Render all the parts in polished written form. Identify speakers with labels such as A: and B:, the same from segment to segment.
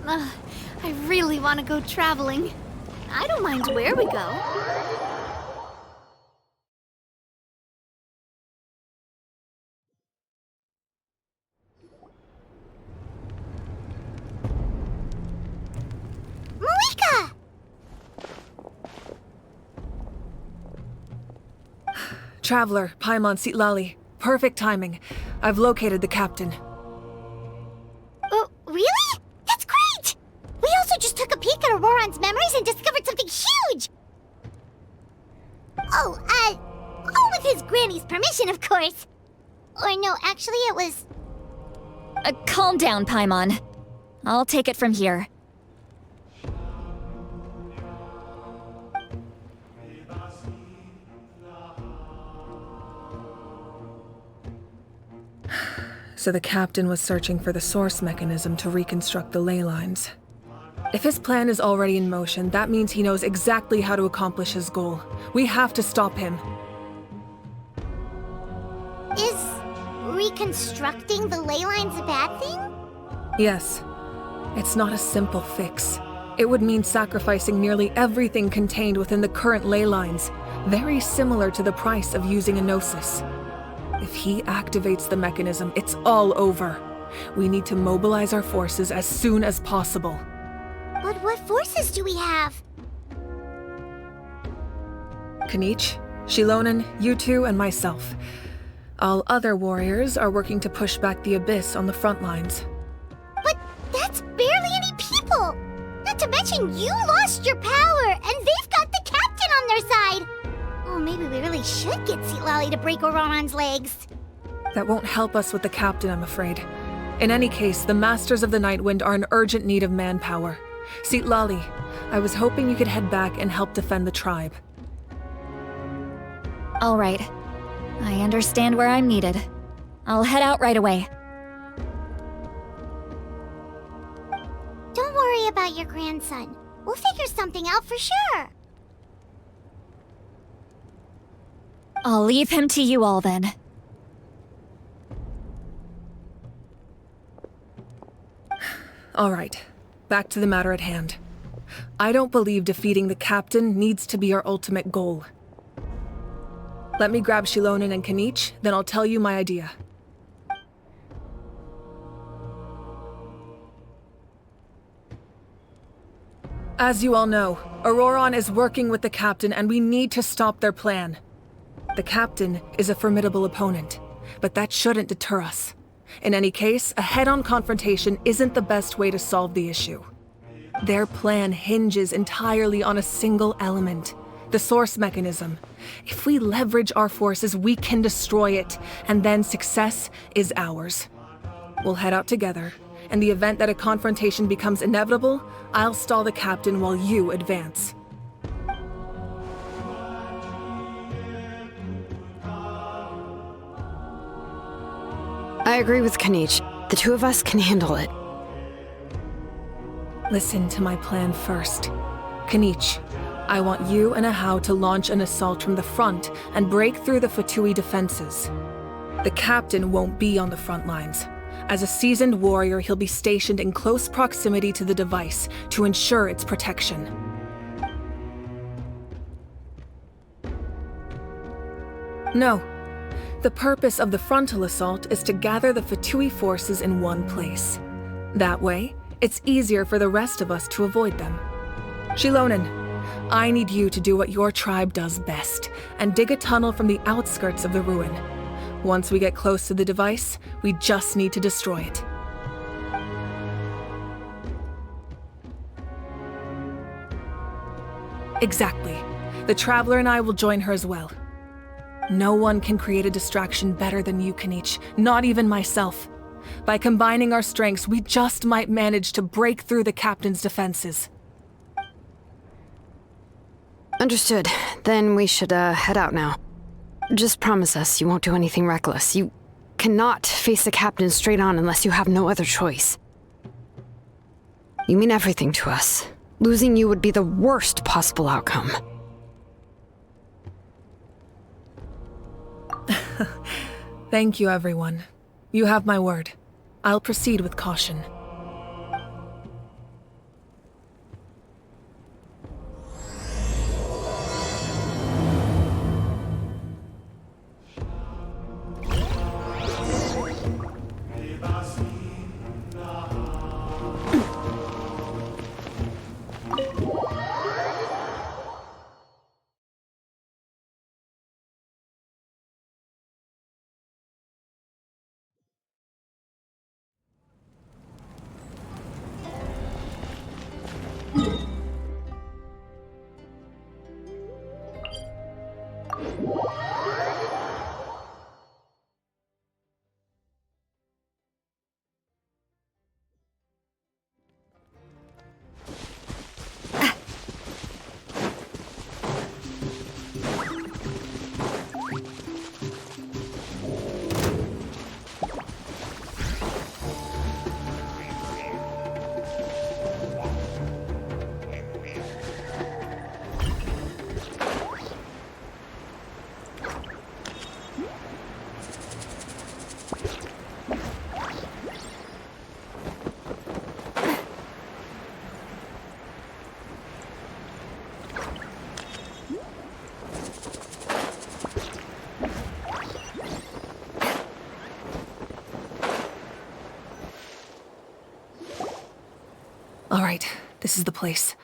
A: I really want to go traveling. I don't mind where we go.
B: Malika!
C: Traveler, Paimon Sitlali. Perfect timing. I've located the captain.
B: Oh, really? That's great! We also just took a peek at Auroron's memories and discovered something huge! Oh, all with his granny's permission, of course. Or no, actually it was...
D: Calm down, Paimon. I'll take it from here.
C: So the captain was searching for the source mechanism to reconstruct the ley lines. If his plan is already in motion, that means he knows exactly how to accomplish his goal. We have to stop him.
B: Is reconstructing the ley lines a bad thing?
C: Yes. It's not a simple fix. It would mean sacrificing nearly everything contained within the current ley lines, very similar to the price of using a Gnosis. If he activates the mechanism, it's all over. We need to mobilize our forces as soon as possible.
B: But what forces do we have?
C: Kanich, Shilonen, you two, and myself. All other warriors are working to push back the Abyss on the front lines.
B: But that's barely any people! Not to mention you lost your power, and they've got the captain on their side! Oh, maybe we really should get Sitlali to break Auroron's legs.
C: That won't help us with the captain, I'm afraid. In any case, the Masters of the Nightwind are in urgent need of manpower. Sitlali, I was hoping you could head back and help defend the tribe.
D: All right. I understand where I'm needed. I'll head out right away.
B: Don't worry about your grandson. We'll figure something out for sure.
D: I'll leave him to you all then.
C: All right, back to the matter at hand. I don't believe defeating the captain needs to be our ultimate goal. Let me grab Shilonen and Kanich, then I'll tell you my idea. As you all know, Auroron is working with the captain and we need to stop their plan. The captain is a formidable opponent, but that shouldn't deter us. In any case, a head-on confrontation isn't the best way to solve the issue. Their plan hinges entirely on a single element, the source mechanism. If we leverage our forces, we can destroy it, and then success is ours. We'll head out together. In the event that a confrontation becomes inevitable, I'll stall the captain while you advance.
E: I agree with Kanich. The two of us can handle it.
C: Listen to my plan first. Kanich, I want you and Ahau to launch an assault from the front and break through the Fatui defenses. The captain won't be on the front lines. As a seasoned warrior, he'll be stationed in close proximity to the device to ensure its protection. No. The purpose of the frontal assault is to gather the Fatui forces in one place. That way, it's easier for the rest of us to avoid them. Shilonen, I need you to do what your tribe does best, and dig a tunnel from the outskirts of the ruin. Once we get close to the device, we just need to destroy it. Exactly. The Traveler and I will join her as well. No one can create a distraction better than you, Kanich, not even myself. By combining our strengths, we just might manage to break through the captain's defenses.
E: Understood. Then we should, head out now. Just promise us you won't do anything reckless. You cannot face the captain straight on unless you have no other choice. You mean everything to us. Losing you would be the worst possible outcome.
C: Thank you, everyone. You have my word. I'll proceed with caution. All right, this is the place.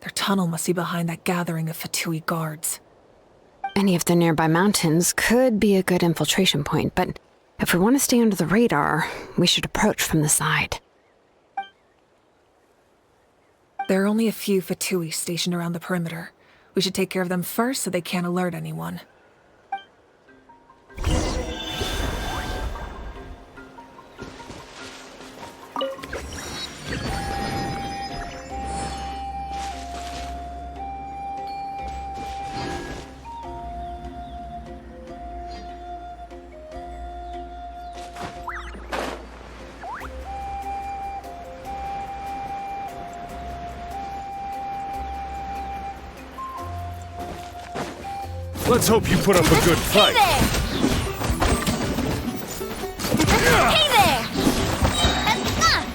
C: Their tunnel must be behind that gathering of Fatui guards.
E: Any of the nearby mountains could be a good infiltration point, but if we want to stay under the radar, we should approach from the side.
C: There are only a few Fatui stationed around the perimeter. We should take care of them first so they can't alert anyone.
F: Let's hope you put up a good fight.
B: Hey there!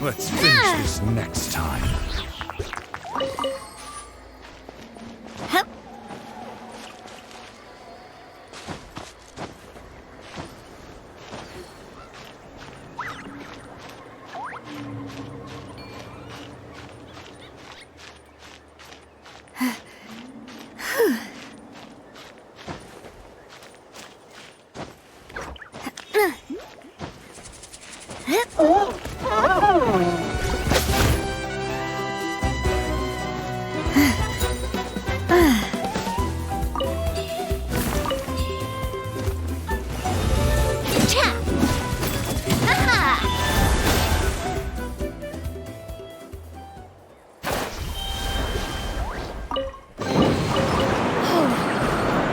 F: Let's finish this next time.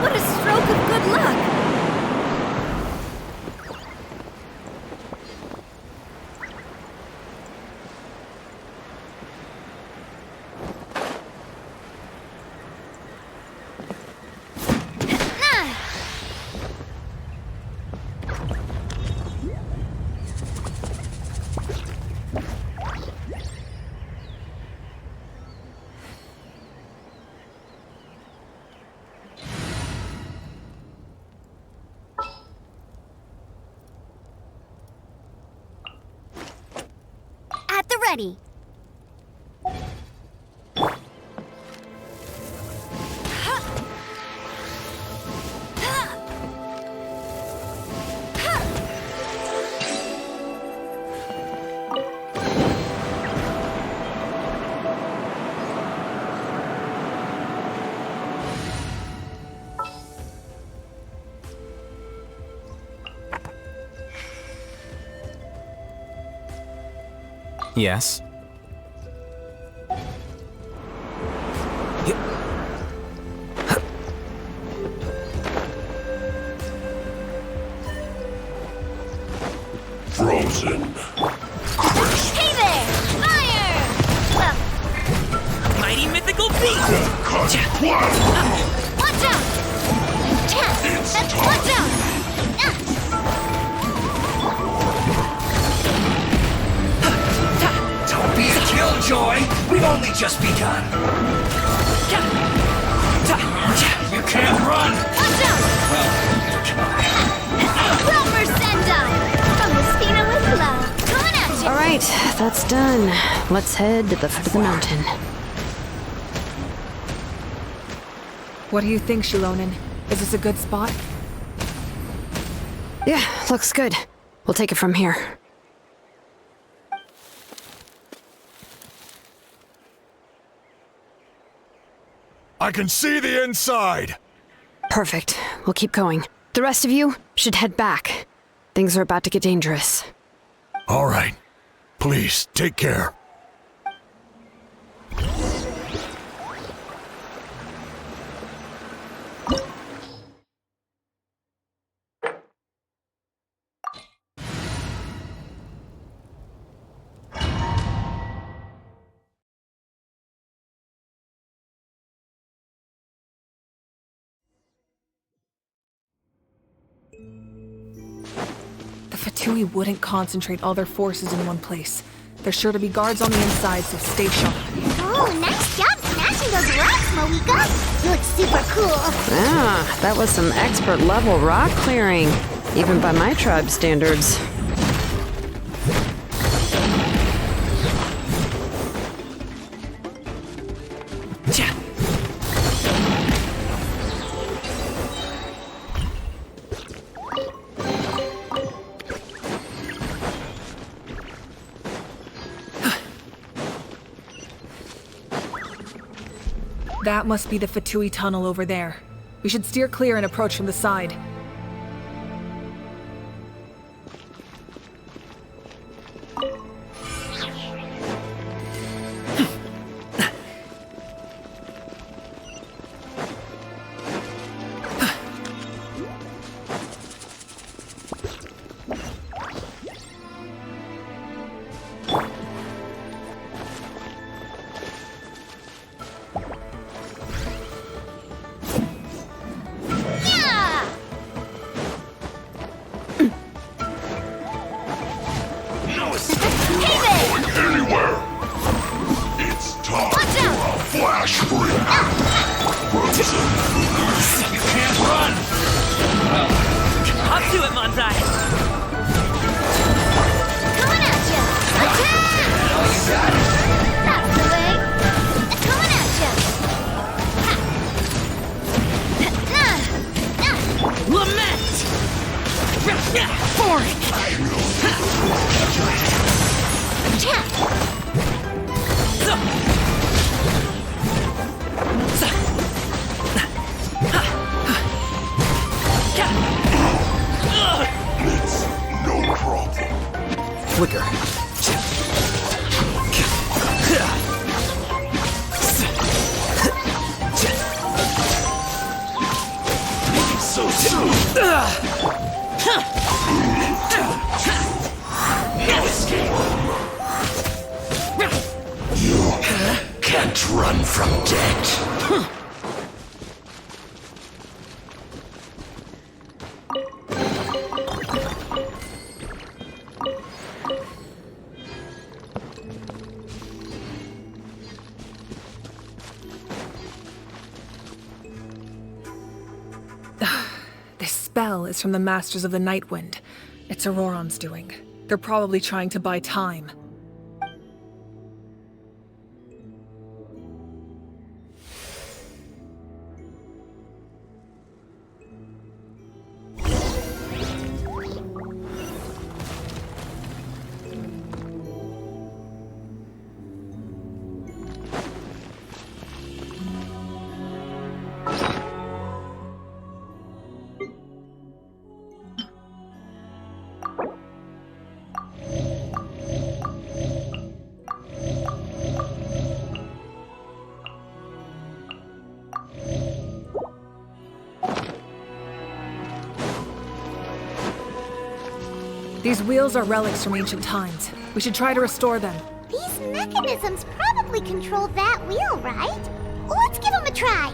A: What a stroke of good luck!
B: At the ready.
G: Yes?
F: Frozen. Crisp.
B: Hey there! Fire!
G: Mighty mythical beast!
F: Cut. Blast.
B: Watch out!
F: It's time.
B: Watch out!
H: just begun. You can't run!
A: Watch out! Proper send-up! From Messina with love. Coming at you!
E: Alright, that's done. Let's head to the foot of the mountain.
C: What do you think, Shilonen? Is this a good spot?
E: Yeah, looks good. We'll take it from here.
F: I can see the inside!
E: Perfect. We'll keep going. The rest of you should head back. Things are about to get dangerous.
F: All right. Please, take care.
C: The Fatui wouldn't concentrate all their forces in one place. There's sure to be guards on the inside, so stay sharp.
B: Oh, nice job smashing those rocks, Moika. You look super cool.
E: Ah, that was some expert level rock clearing, even by my tribe standards.
C: That must be the Fatui tunnel over there. We should steer clear and approach from the side.
G: Flicker.
H: So soon! No escape! You can't run from death.
C: This spell is from the Masters of the Nightwind. It's Auroron's doing. They're probably trying to buy time. These wheels are relics from ancient times. We should try to restore them.
B: These mechanisms probably control that wheel, right? Let's give them a try.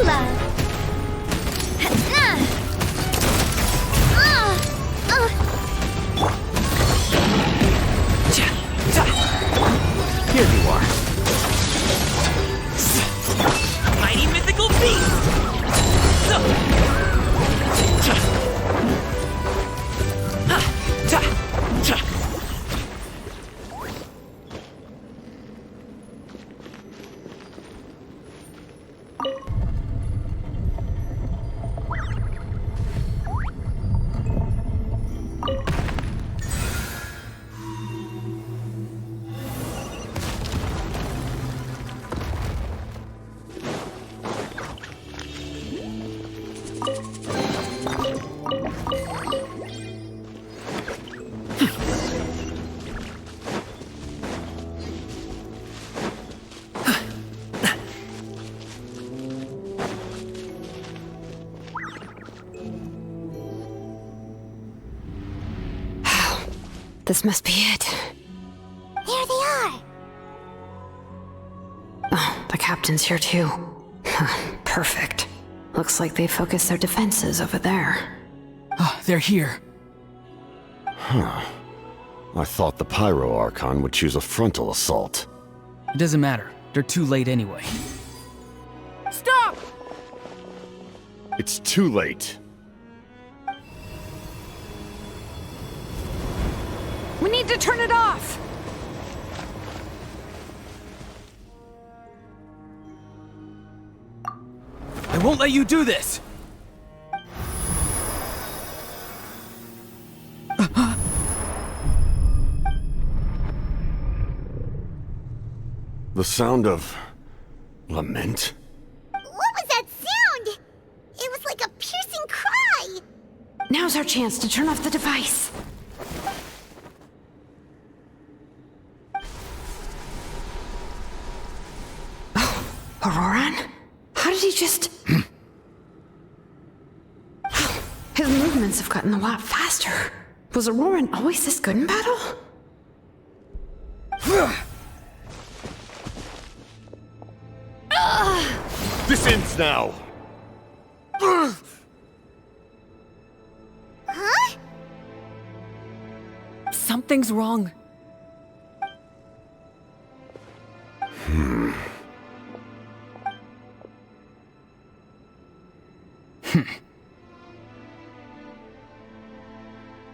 A: love.
G: Here you are.
H: Mighty mythical beast!
E: This must be it.
B: There they are.
E: Oh, the captain's here too. Perfect. Looks like they focused their defenses over there.
G: Ah, they're here.
F: I thought the Pyro Archon would choose a frontal assault.
G: It doesn't matter. They're too late anyway.
C: Stop!
F: It's too late.
C: We need to turn it off!
G: I won't let you do this!
F: The sound of lament?
B: What was that sound? It was like a piercing cry.
E: Now's our chance to turn off the device. Oh, Auroran? How did he just... His movements have gotten a lot faster. Was Auroran always this good in battle?
F: This ends now!
B: Huh?
C: Something's wrong.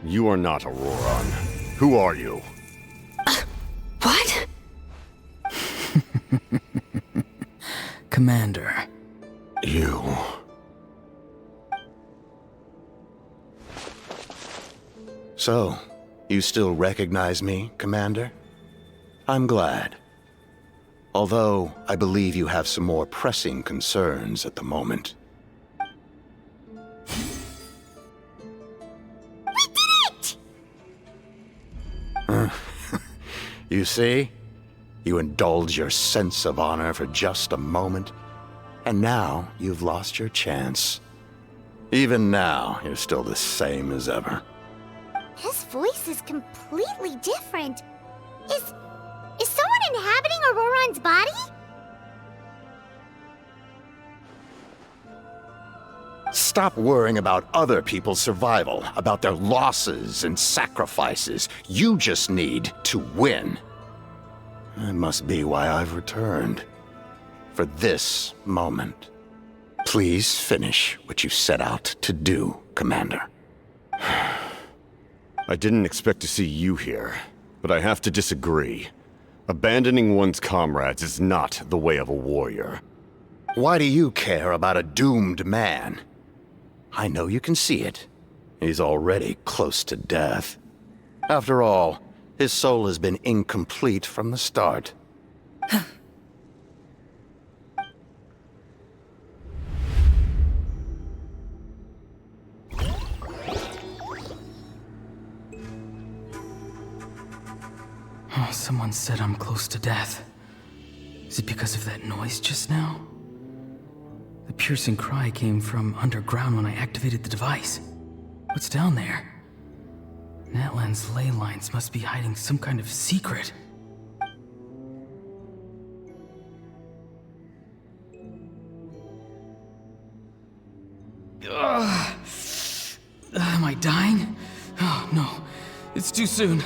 F: You are not Auroran. Who are you?
E: What?
G: Commander.
F: You.
I: So, you still recognize me, Commander? I'm glad. Although, I believe you have some more pressing concerns at the moment.
B: We did it!
I: You see? You indulge your sense of honor for just a moment, and now you've lost your chance. Even now, you're still the same as ever.
B: His voice is completely different. Is someone inhabiting Auroran's body?
I: Stop worrying about other people's survival, about their losses and sacrifices. You just need to win. That must be why I've returned. For this moment. Please finish what you set out to do, Commander.
F: I didn't expect to see you here, but I have to disagree. Abandoning one's comrades is not the way of a warrior.
I: Why do you care about a doomed man? I know you can see it. He's already close to death. After all, his soul has been incomplete from the start.
G: Oh, someone said I'm close to death. Is it because of that noise just now? The piercing cry came from underground when I activated the device. What's down there? Natlan's ley lines must be hiding some kind of secret. Am I dying? Oh, no. It's too soon.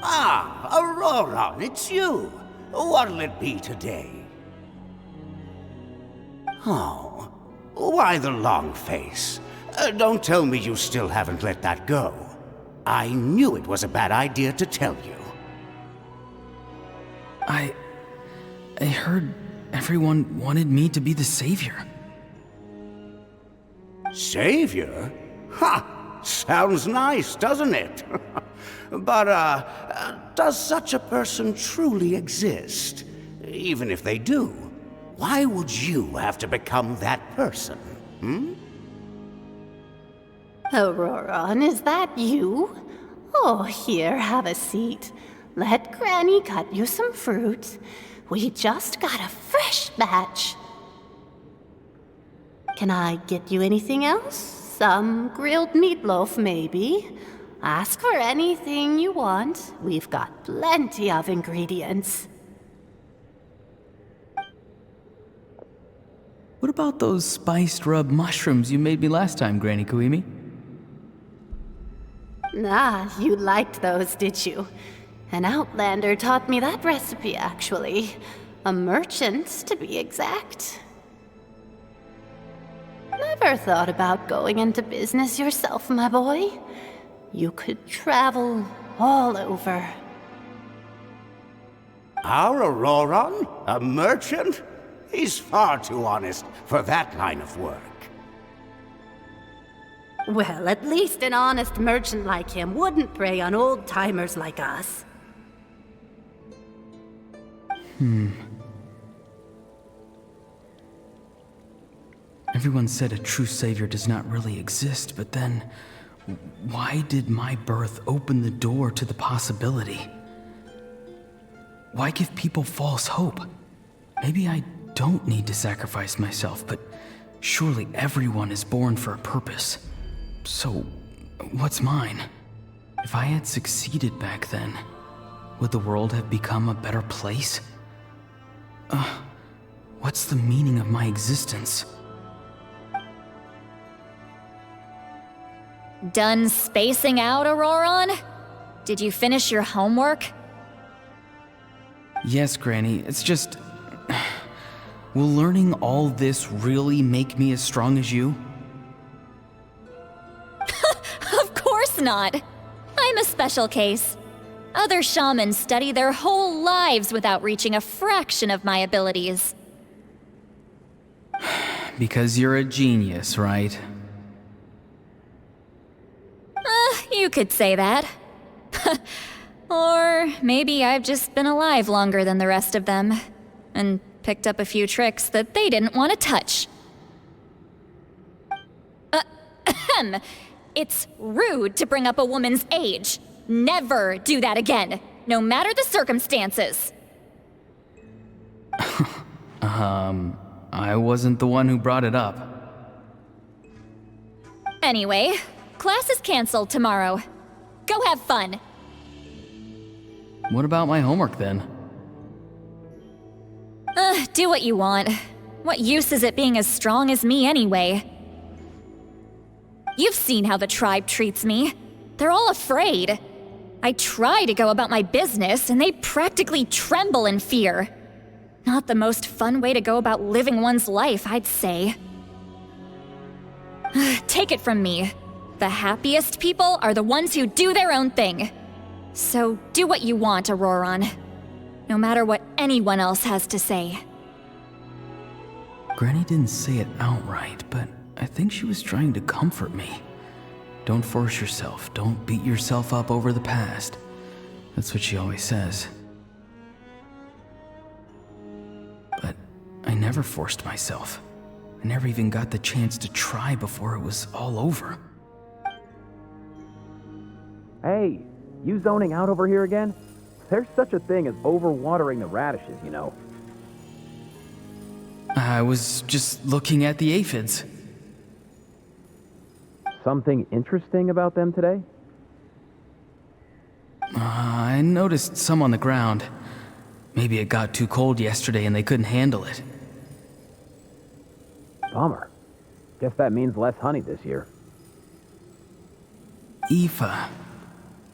J: Ah, Aurora, it's you. What'll it be today? Oh, why the long face? Don't tell me you still haven't let that go. I knew it was a bad idea to tell you.
G: I heard everyone wanted me to be the savior.
J: Savior? Ha! Sounds nice, doesn't it? But, does such a person truly exist? Even if they do, why would you have to become that person?
K: Aurora, is that you? Oh, here, have a seat. Let Granny cut you some fruit. We just got a fresh batch. Can I get you anything else? Some grilled meatloaf, maybe? Ask for anything you want. We've got plenty of ingredients.
G: What about those spiced rub mushrooms you made me last time, Granny Kuimi?
K: Ah, you liked those, did you? An outlander taught me that recipe, actually. A merchant, to be exact. Never thought about going into business yourself, my boy? You could travel all over.
J: Our Auroron? A merchant? He's far too honest for that line of work.
K: Well, at least an honest merchant like him wouldn't prey on old-timers like us.
G: Everyone said a true savior does not really exist, but then why did my birth open the door to the possibility? Why give people false hope? Maybe I don't need to sacrifice myself, but surely everyone is born for a purpose. So, what's mine? If I had succeeded back then, would the world have become a better place? What's the meaning of my existence?
D: Done spacing out, Auroron? Did you finish your homework?
G: Yes, Granny, it's just... Will learning all this really make me as strong as you?
D: Of course not. I'm a special case. Other shamans study their whole lives without reaching a fraction of my abilities.
G: Because you're a genius, right?
D: You could say that. Or maybe I've just been alive longer than the rest of them, and picked up a few tricks that they didn't want to touch. It's rude to bring up a woman's age. Never do that again, no matter the circumstances.
G: I wasn't the one who brought it up.
D: Anyway, class is canceled tomorrow. Go have fun.
G: What about my homework then?
D: Do what you want. What use is it being as strong as me anyway? You've seen how the tribe treats me. They're all afraid. I try to go about my business, and they practically tremble in fear. Not the most fun way to go about living one's life, I'd say. Take it from me. The happiest people are the ones who do their own thing. So do what you want, Auroron. No matter what anyone else has to say.
G: Granny didn't say it outright, but I think she was trying to comfort me. Don't force yourself. Don't beat yourself up over the past. That's what she always says. But I never forced myself. I never even got the chance to try before it was all over.
L: Hey, you zoning out over here again? There's such a thing as overwatering the radishes, you know.
G: I was just looking at the aphids.
L: Something interesting about them today?
G: I noticed some on the ground. Maybe it got too cold yesterday and they couldn't handle it.
L: Bummer. Guess that means less honey this year.
G: Aoife,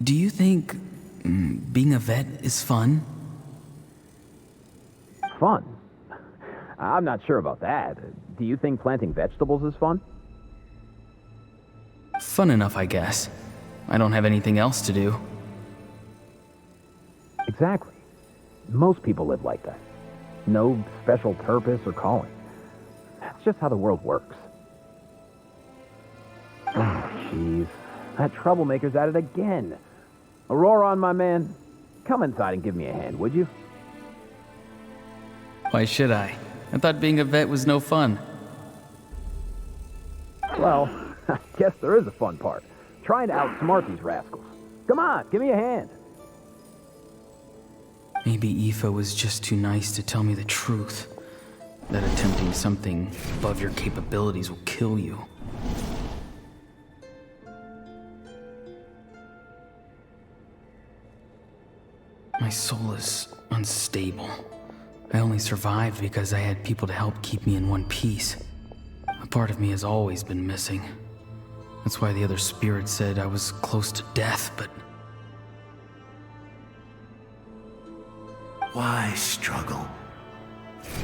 G: do you think being a vet is fun?
L: Fun? I'm not sure about that. Do you think planting vegetables is fun?
G: Fun enough, I guess. I don't have anything else to do.
L: Exactly. Most people live like that. No special purpose or calling. That's just how the world works. Oh, jeez. That troublemaker's at it again. Aurora, my man, come inside and give me a hand, would you?
G: Why should I? I thought being a vet was no fun.
L: Well, I guess there is a fun part. Trying to outsmart these rascals. Come on, give me a hand.
G: Maybe Aoife was just too nice to tell me the truth. That attempting something above your capabilities will kill you. My soul is unstable. I only survived because I had people to help keep me in one piece. A part of me has always been missing. That's why the other spirits said I was close to death, but...
M: Why struggle?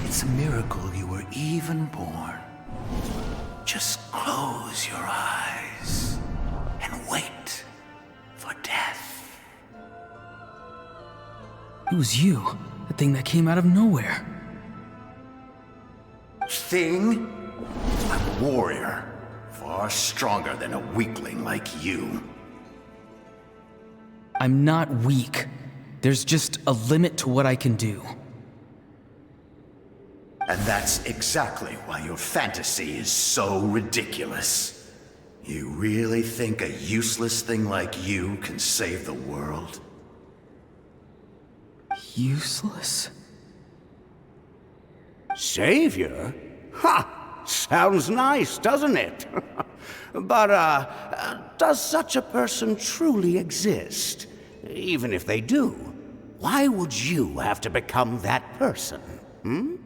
M: It's a miracle you were even born. Just close your eyes and wait for death.
G: It was you, the thing that came out of nowhere.
M: Thing? I'm a warrior, far stronger than a weakling like you.
G: I'm not weak. There's just a limit to what I can do.
M: And that's exactly why your fantasy is so ridiculous. You really think a useless thing like you can save the world?
G: Useless?
J: Savior? Ha! Sounds nice, doesn't it? But, does such a person truly exist? Even if they do, why would you have to become that person? Hmm?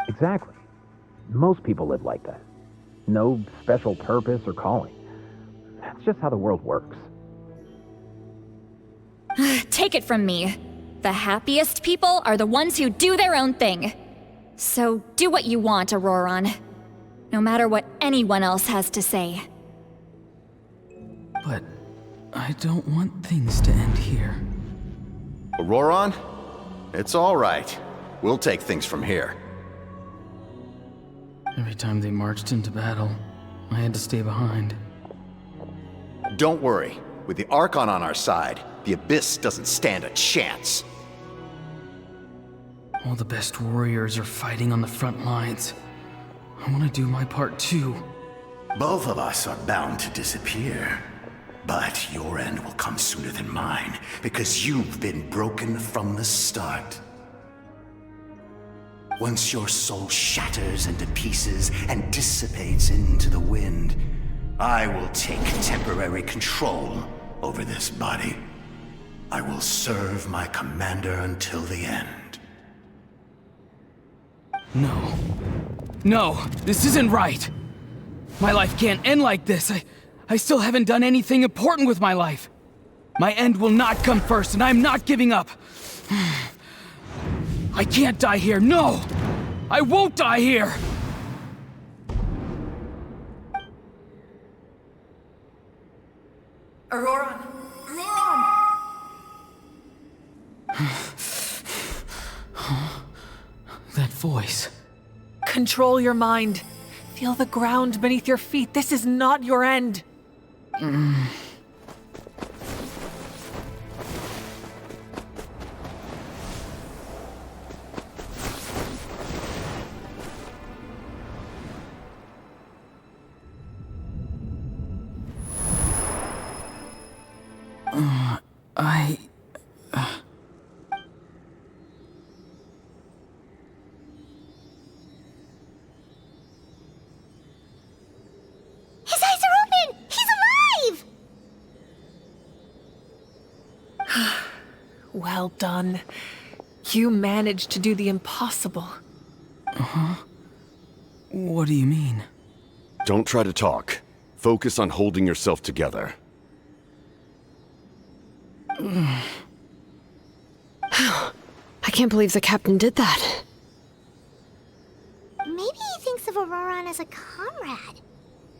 L: Exactly. Most people live like that. No special purpose or calling. That's just how the world works.
D: Take it from me. The happiest people are the ones who do their own thing. So do what you want, Auroron. No matter what anyone else has to say.
G: But I don't want things to end here.
I: Auroron? It's all right. We'll take things from here.
G: Every time they marched into battle, I had to stay behind.
I: Don't worry. With the Archon on our side, the Abyss doesn't stand a chance.
G: All the best warriors are fighting on the front lines. I want to do my part too.
M: Both of us are bound to disappear. But your end will come sooner than mine, because you've been broken from the start. Once your soul shatters into pieces and dissipates into the wind, I will take temporary control over this body. I will serve my commander until the end.
G: No. No, this isn't right. My life can't end like this. I still haven't done anything important with my life. My end will not come first, and I'm not giving up. I can't die here, no! I won't die here!
C: Auroron! Auroron!
G: That voice.
C: Control your mind. Feel the ground beneath your feet. This is not your end.
B: His eyes are open! He's alive!
C: Well done. You managed to do the impossible.
G: What do you mean?
F: Don't try to talk. Focus on holding yourself together.
E: I can't believe the captain did that.
B: Maybe he thinks of Auroron as a comrade.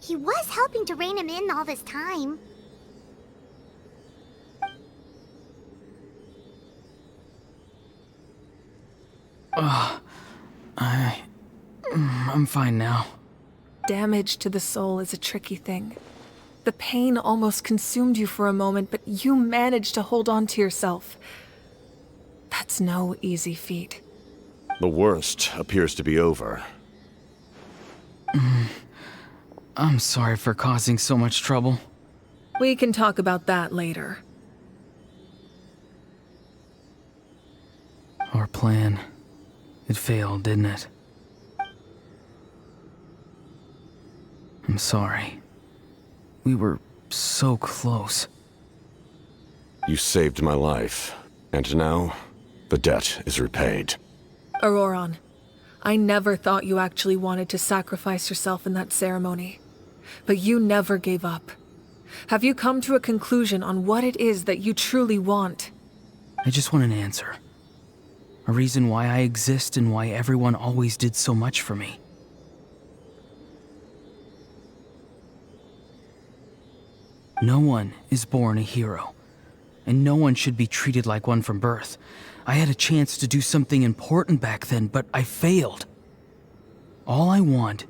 B: He was helping to rein him in all this time.
G: I'm fine now.
C: Damage to the soul is a tricky thing. The pain almost consumed you for a moment, but you managed to hold on to yourself. That's no easy feat.
F: The worst appears to be over.
G: I'm sorry for causing so much trouble.
C: We can talk about that later.
G: Our plan. It failed, didn't it? I'm sorry. We were so close.
F: You saved my life, and now the debt is repaid.
C: Auroron, I never thought you actually wanted to sacrifice yourself in that ceremony. But you never gave up. Have you come to a conclusion on what it is that you truly want?
G: I just want an answer. A reason why I exist and why everyone always did so much for me. No one is born a hero, and no one should be treated like one from birth. I had a chance to do something important back then, but I failed. All I want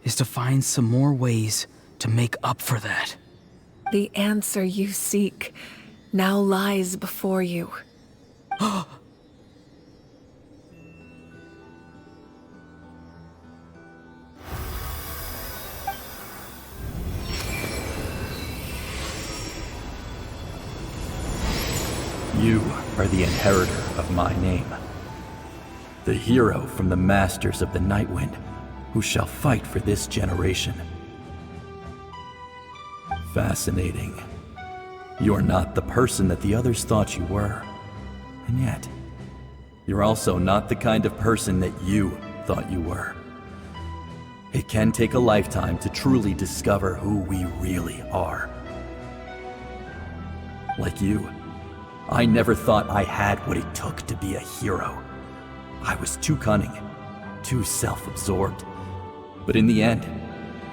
G: is to find some more ways to make up for that.
C: The answer you seek now lies before you.
N: You are the inheritor of my name. The hero from the Masters of the Nightwind, who shall fight for this generation. Fascinating. You're not the person that the others thought you were. And yet, you're also not the kind of person that you thought you were. It can take a lifetime to truly discover who we really are. Like you, I never thought I had what it took to be a hero. I was too cunning, too self-absorbed. But in the end,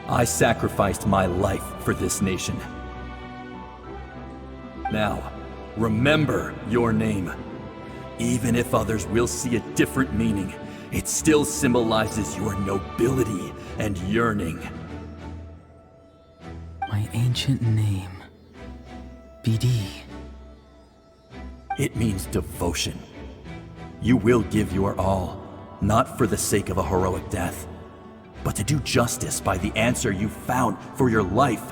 N: I sacrificed my life for this nation. Now, remember your name. Even if others will see a different meaning, it still symbolizes your nobility and yearning.
G: My ancient name. BD.
N: It means devotion. You will give your all, not for the sake of a heroic death, but to do justice by the answer you found for your life.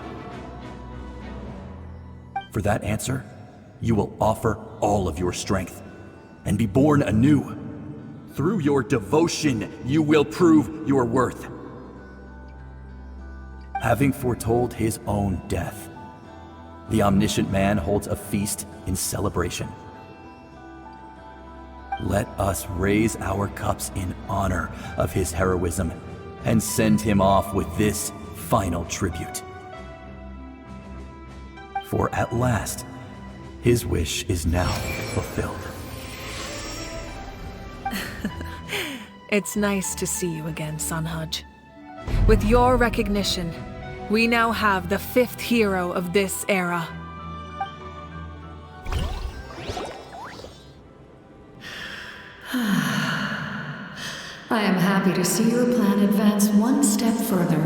N: For that answer, you will offer all of your strength and be born anew. Through your devotion, you will prove your worth. Having foretold his own death, the omniscient man holds a feast in celebration. Let us raise our cups in honor of his heroism and send him off with this final tribute. For at last, his wish is now fulfilled.
C: It's nice to see you again, Sunhudge. With your recognition, we now have the 5th hero of this era.
O: I am happy to see your plan advance one step further.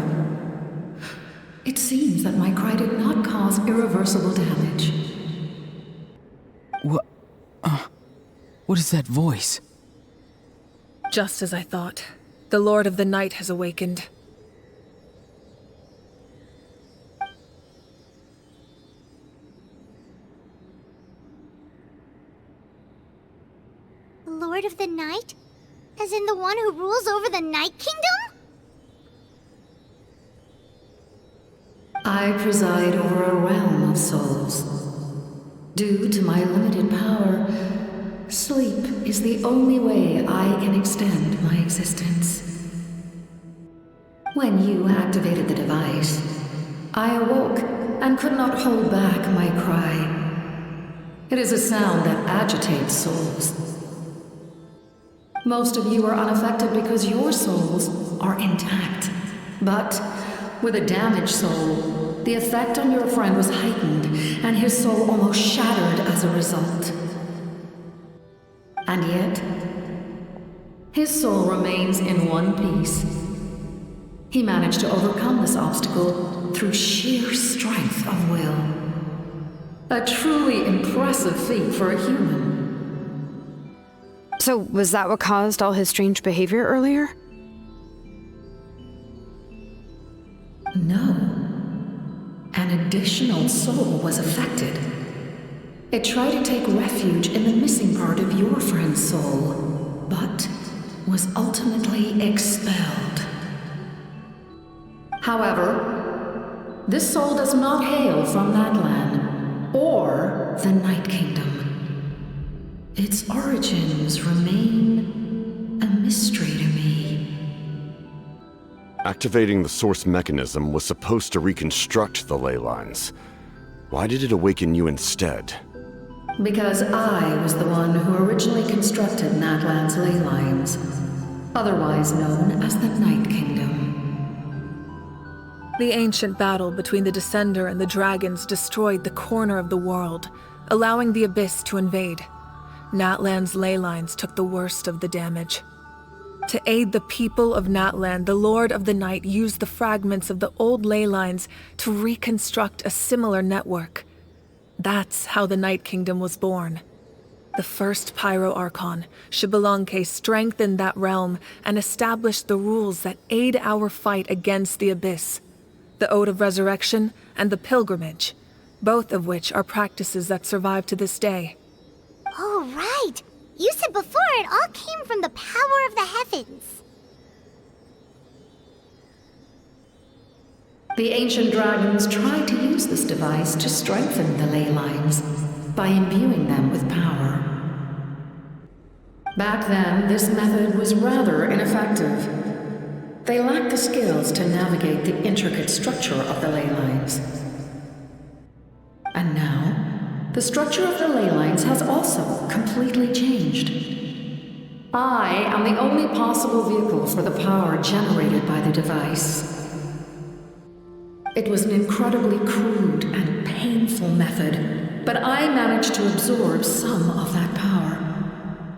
O: It seems that my cry did not cause irreversible damage.
G: What is that voice?
C: Just as I thought. The Lord of the Night has awakened.
B: The Lord of the Night? As in the one who rules over the Night Kingdom?
O: I preside over a realm of souls. Due to my limited power, sleep is the only way I can extend my existence. When you activated the device, I awoke and could not hold back my cry. It is a sound that agitates souls. Most of you are unaffected because your souls are intact. But with a damaged soul, the effect on your friend was heightened, and his soul almost shattered as a result. And yet, his soul remains in one piece. He managed to overcome this obstacle through sheer strength of will. A truly impressive feat for a human.
E: So, was that what caused all his strange behavior earlier?
O: No. An additional soul was affected. It tried to take refuge in the missing part of your friend's soul, but was ultimately expelled. However, this soul does not hail from Natlan or the Night Kingdom. Its origins remain a mystery to me.
F: Activating the source mechanism was supposed to reconstruct the ley lines. Why did it awaken you instead?
O: Because I was the one who originally constructed Natlan's ley lines, otherwise known as the Night Kingdom.
C: The ancient battle between the Descender and the dragons destroyed the corner of the world, allowing the Abyss to invade. Natlan's ley lines took the worst of the damage. To aid the people of Natlan, the Lord of the Night used the fragments of the old ley lines to reconstruct a similar network. That's how the Night Kingdom was born. The first Pyro Archon, Xbalanque, strengthened that realm and established the rules that aid our fight against the Abyss. The Ode of Resurrection and the Pilgrimage, both of which are practices that survive to this day.
B: Oh, right! You said before it all came from the power of the heavens.
O: The ancient dragons tried to use this device to strengthen the ley lines by imbuing them with power. Back then, this method was rather ineffective. They lacked the skills to navigate the intricate structure of the ley lines. And now, the structure of the ley lines has also completely changed. I am the only possible vehicle for the power generated by the device. It was an incredibly crude and painful method, but I managed to absorb some of that power.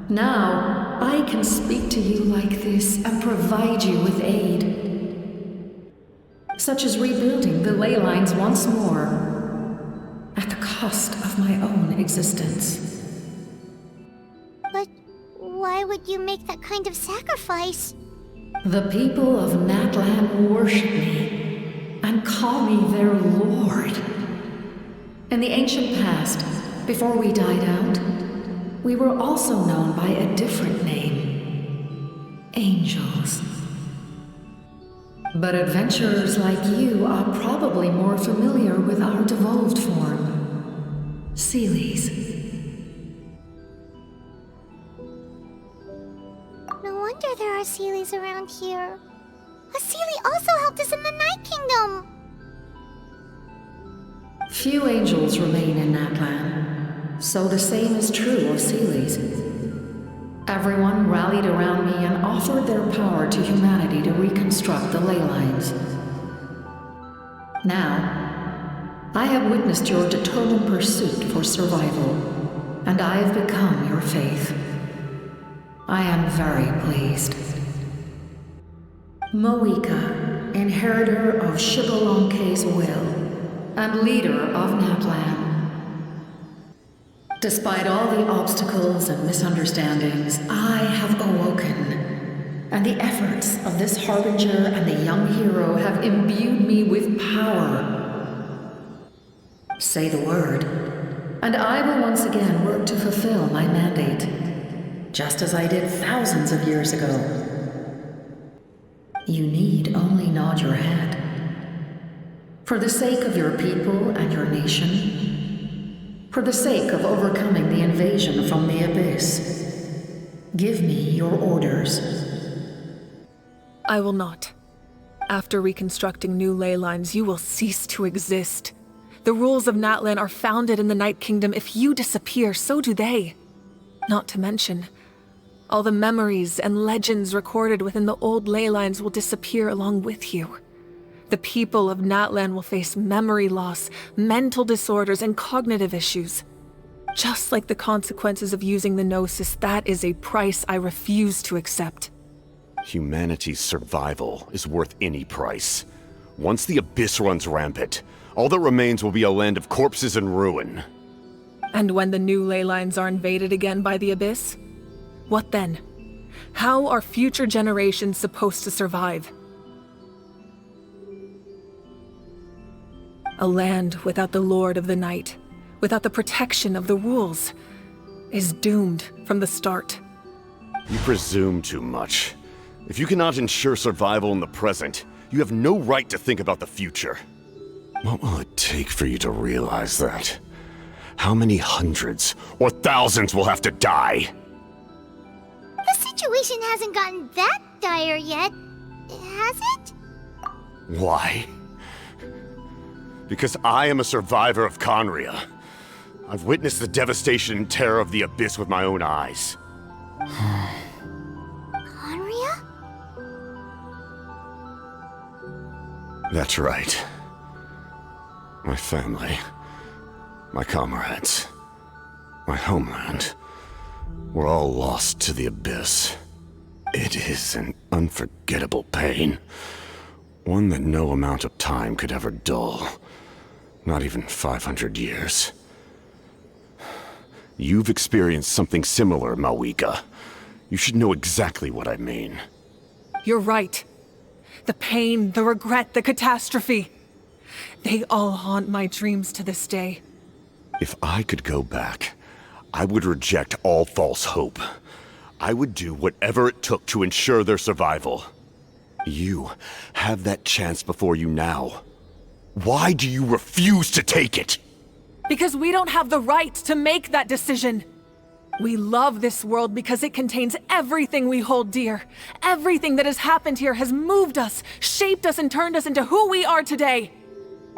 O: Now, I can speak to you like this and provide you with aid. Such as rebuilding the ley lines once more, at the cost of my own existence.
B: But why would you make that kind of sacrifice?
O: The people of Natlan worship me and call me their lord. In the ancient past, before we died out, we were also known by a different name. Angels. But adventurers like you are probably more familiar with our devolved form. Seelies.
B: No wonder there are Seelies around here. A Seelie also helped us in the Night Kingdom!
O: Few angels remain in Natlan, so the same is true of Seelies. Everyone rallied around me and offered their power to humanity to reconstruct the ley lines. Now, I have witnessed your determined pursuit for survival, and I have become your faith. I am very pleased. Moika, inheritor of Xbalanque's will, and leader of Natlan. Despite all the obstacles and misunderstandings, I have awoken, and the efforts of this harbinger and the young hero have imbued me with power. Say the word, and I will once again work to fulfill my mandate, just as I did thousands of years ago. You need only nod your head. For the sake of your people and your nation, for the sake of overcoming the invasion from the Abyss, give me your orders.
C: I will not. After reconstructing new ley lines, you will cease to exist. The rules of Natlan are founded in the Night Kingdom. If you disappear, so do they. Not to mention, all the memories and legends recorded within the old ley lines will disappear along with you. The people of Natlan will face memory loss, mental disorders, and cognitive issues. Just like the consequences of using the Gnosis, that is a price I refuse to accept.
F: Humanity's survival is worth any price. Once the Abyss runs rampant, all that remains will be a land of corpses and ruin.
C: And when the new ley lines are invaded again by the Abyss? What then? How are future generations supposed to survive? A land without the Lord of the Night, without the protection of the rules, is doomed from the start.
F: You presume too much. If you cannot ensure survival in the present, you have no right to think about the future. What will it take for you to realize that? How many hundreds or thousands will have to die?
B: The situation hasn't gotten that dire yet, has it?
F: Why? Because I am a survivor of Conria. I've witnessed the devastation and terror of the Abyss with my own eyes.
B: Conria?
F: That's right. My family, my comrades, my homeland, were all lost to the Abyss. It is an unforgettable pain. One that no amount of time could ever dull. Not even 500 years. You've experienced something similar, Mawika. You should know exactly what I mean.
C: You're right. The pain, the regret, the catastrophe. They all haunt my dreams to this day.
F: If I could go back, I would reject all false hope. I would do whatever it took to ensure their survival. You have that chance before you now. Why do you refuse to take it?
C: Because we don't have the right to make that decision. We love this world because it contains everything we hold dear. Everything that has happened here has moved us, shaped us, and turned us into who we are today.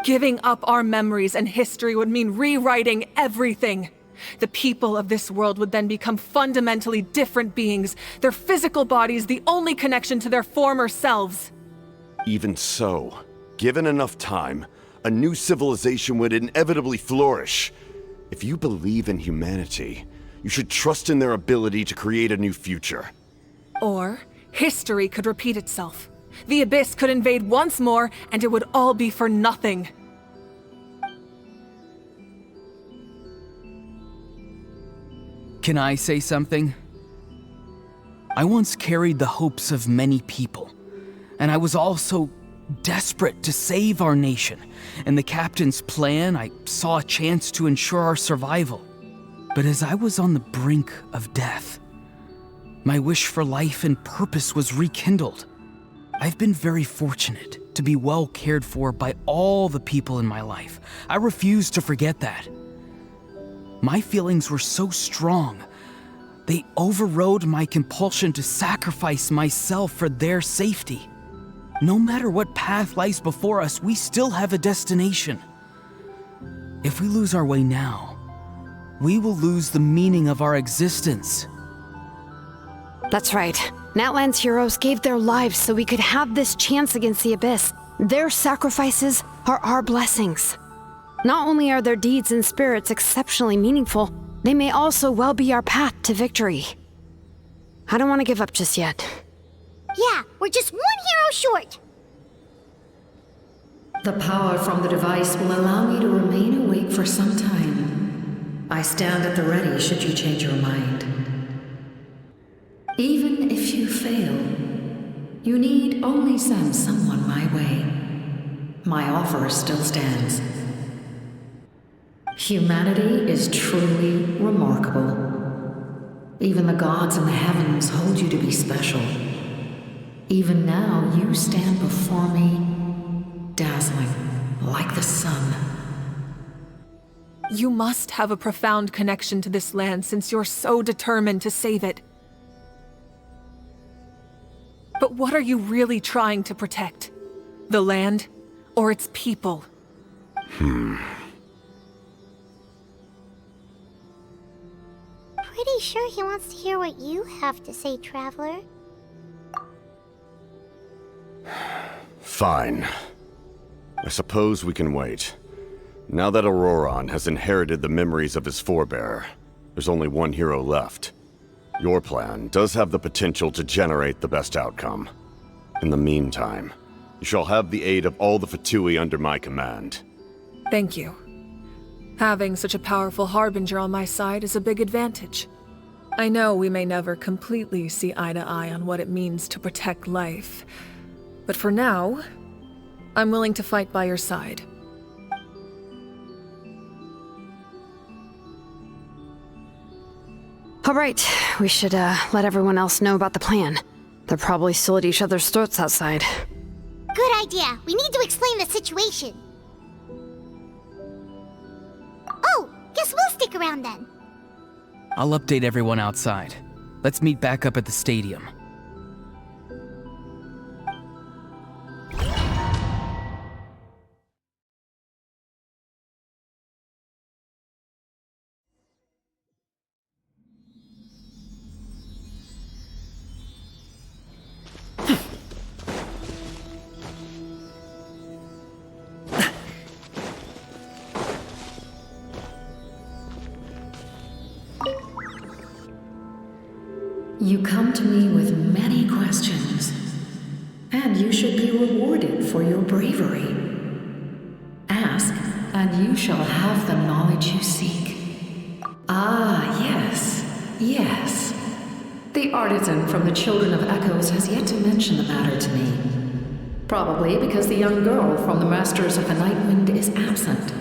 C: Giving up our memories and history would mean rewriting everything. The people of this world would then become fundamentally different beings, their physical bodies the only connection to their former selves.
F: Even so, given enough time, a new civilization would inevitably flourish. If you believe in humanity, you should trust in their ability to create a new future.
C: Or, history could repeat itself. The Abyss could invade once more, and it would all be for nothing.
G: Can I say something? I once carried the hopes of many people, and I was also desperate to save our nation. In the captain's plan, I saw a chance to ensure our survival. But as I was on the brink of death, my wish for life and purpose was rekindled. I've been very fortunate to be well cared for by all the people in my life. I refuse to forget that. My feelings were so strong, they overrode my compulsion to sacrifice myself for their safety. No matter what path lies before us, we still have a destination. If we lose our way now, we will lose the meaning of our existence.
E: That's right. Natlan's heroes gave their lives so we could have this chance against the Abyss. Their sacrifices are our blessings. Not only are their deeds and spirits exceptionally meaningful, they may also well be our path to victory. I don't want to give up just yet.
B: Yeah, we're just one hero short.
O: The power from the device will allow me to remain awake for some time. I stand at the ready should you change your mind. Even if you fail, you need only send someone my way. My offer still stands. Humanity is truly remarkable. Even the gods in the heavens hold you to be special. Even now, you stand before me, dazzling like the sun.
C: You must have a profound connection to this land since you're so determined to save it. But what are you really trying to protect? the land, or its people.
B: Pretty sure he wants to hear what you have to say, Traveler.
F: Fine. I suppose we can wait. Now that Auroron has inherited the memories of his forebear, there's only one hero left. Your plan does have the potential to generate the best outcome. In the meantime, you shall have the aid of all the Fatui under my command.
C: Thank you. Having such a powerful harbinger on my side is a big advantage. I know we may never completely see eye to eye on what it means to protect life, but for now, I'm willing to fight by your side.
E: All right, we should let everyone else know about the plan. They're probably still at each other's throats outside.
B: Good idea. We need to explain the situation. Oh, guess we'll stick around then.
G: I'll update everyone outside. Let's meet back up at the stadium.
O: You come to me with many questions, and you should be rewarded for your bravery. Ask, and you shall have the knowledge you seek. Ah, yes, yes. The artisan from the Children of Echoes has yet to mention the matter to me. Probably because the young girl from the Masters of the Nightwind is absent.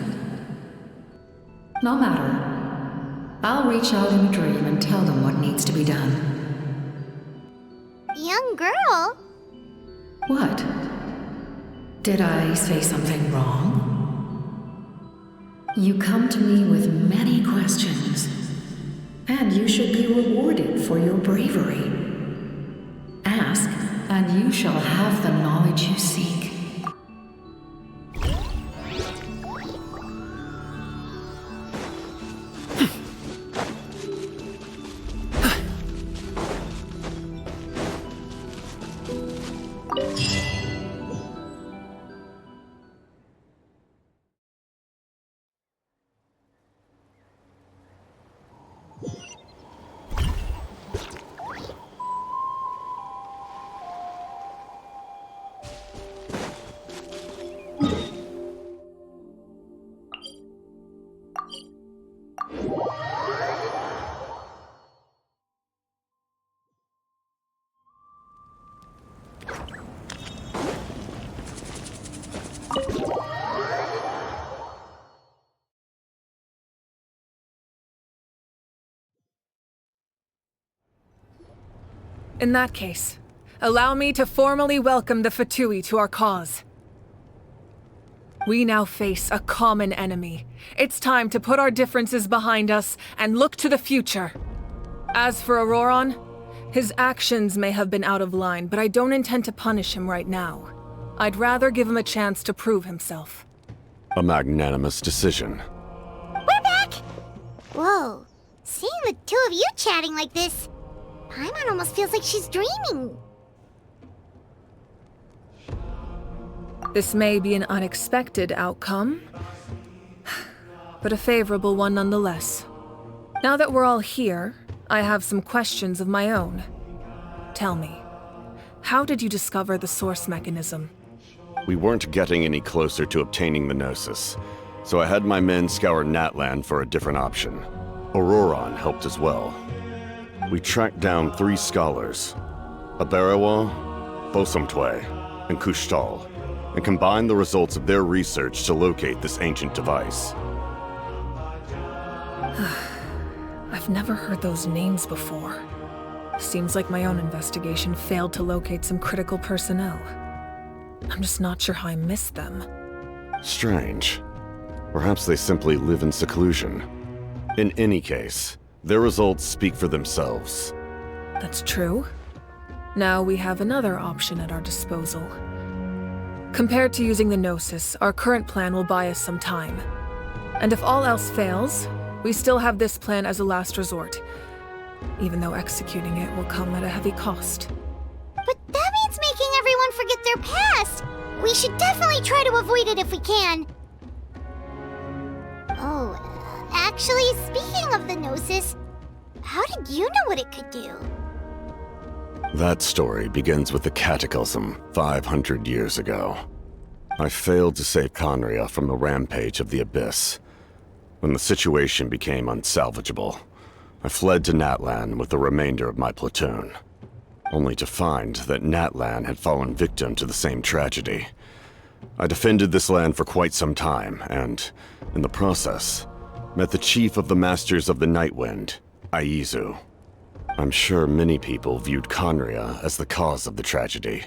O: No matter. I'll reach out in a dream and tell them what needs to be done.
B: Young girl?
O: What? Did I say something wrong? You come to me with many questions, and you should be rewarded for your bravery. Ask, and you shall have the knowledge you seek.
C: In that case, allow me to formally welcome the Fatui to our cause. We now face a common enemy. It's time to put our differences behind us and look to the future. As for Auroron, his actions may have been out of line, but I don't intend to punish him right now. I'd rather give him a chance to prove himself.
F: A magnanimous decision.
B: We're back! Whoa, seeing the two of you chatting like this, Paimon almost feels like she's dreaming.
C: This may be an unexpected outcome, but a favorable one nonetheless. Now that we're all here, I have some questions of my own. Tell me, how did you discover the source mechanism?
F: We weren't getting any closer to obtaining the Gnosis, so I had my men scour Natlan for a different option. Auroron helped as well. We tracked down 3 scholars, Abarawa, Bosomtwe, and Kushtal, and combined the results of their research to locate this ancient device.
C: I've never heard those names before. Seems like my own investigation failed to locate some critical personnel. I'm just not sure how I missed them.
F: Strange. Perhaps they simply live in seclusion. In any case, their results speak for themselves.
C: That's true. Now we have another option at our disposal. Compared to using the Gnosis, our current plan will buy us some time. And if all else fails, we still have this plan as a last resort, even though executing it will come at a heavy cost.
B: But that means making everyone forget their past! We should definitely try to avoid it if we can. Oh, actually, speaking of the Gnosis, how did you know what it could do?
F: That story begins with the Cataclysm 500 years ago. I failed to save Conria from the rampage of the Abyss. When the situation became unsalvageable, I fled to Natlan with the remainder of my platoon, only to find that Natlan had fallen victim to the same tragedy. I defended this land for quite some time, and, in the process, met the chief of the Masters of the Nightwind, Aizu. I'm sure many people viewed Conria as the cause of the tragedy,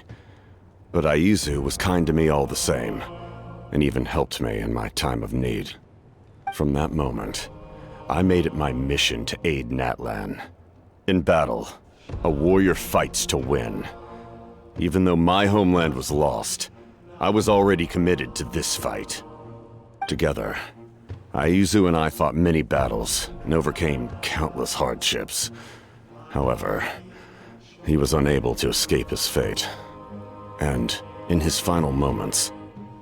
F: but Aizu was kind to me all the same, and even helped me in my time of need. From that moment, I made it my mission to aid Natlan. In battle, a warrior fights to win. Even though my homeland was lost, I was already committed to this fight. Together, Aizu and I fought many battles and overcame countless hardships. However, he was unable to escape his fate, and, in his final moments,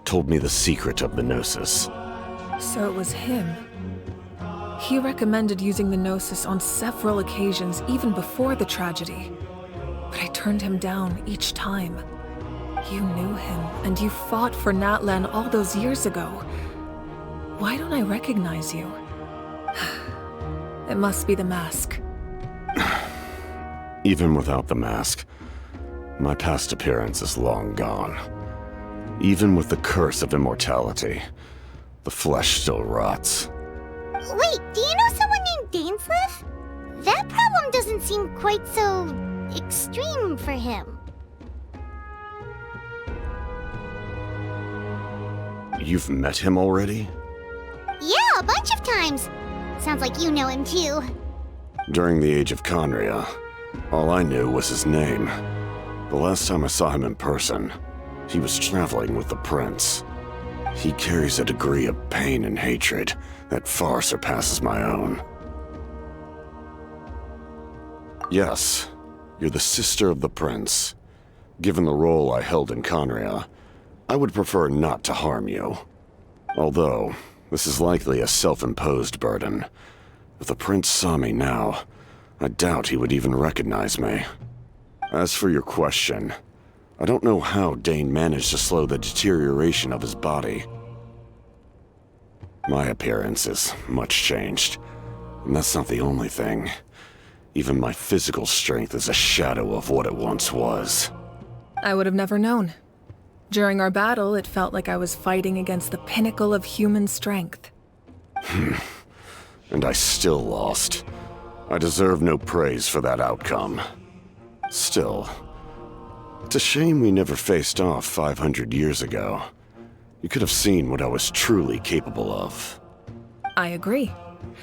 F: told me the secret of the Gnosis.
C: So it was him. He recommended using the Gnosis on several occasions even before the tragedy, but I turned him down each time. You knew him, and you fought for Natlan all those years ago. Why don't I recognize you? It must be the mask.
F: Even without the mask, my past appearance is long gone. Even with the curse of immortality, the flesh still rots.
B: Wait, do you know someone named Dainsleif? That problem doesn't seem quite so extreme for him.
F: You've met him already?
B: Yeah, a bunch of times. Sounds like you know him too.
F: During the age of Conria, all I knew was his name. The last time I saw him in person, he was traveling with the prince. He carries a degree of pain and hatred that far surpasses my own. Yes, you're the sister of the prince. Given the role I held in Conria, I would prefer not to harm you. Although, this is likely a self-imposed burden. If the prince saw me now, I doubt he would even recognize me. As for your question, I don't know how Dane managed to slow the deterioration of his body. My appearance is much changed, and that's not the only thing. Even my physical strength is a shadow of what it once was.
C: I would have never known. During our battle, it felt like I was fighting against the pinnacle of human strength.
F: And I still lost. I deserve no praise for that outcome. Still, it's a shame we never faced off 500 years ago. You could have seen what I was truly capable of.
C: I agree.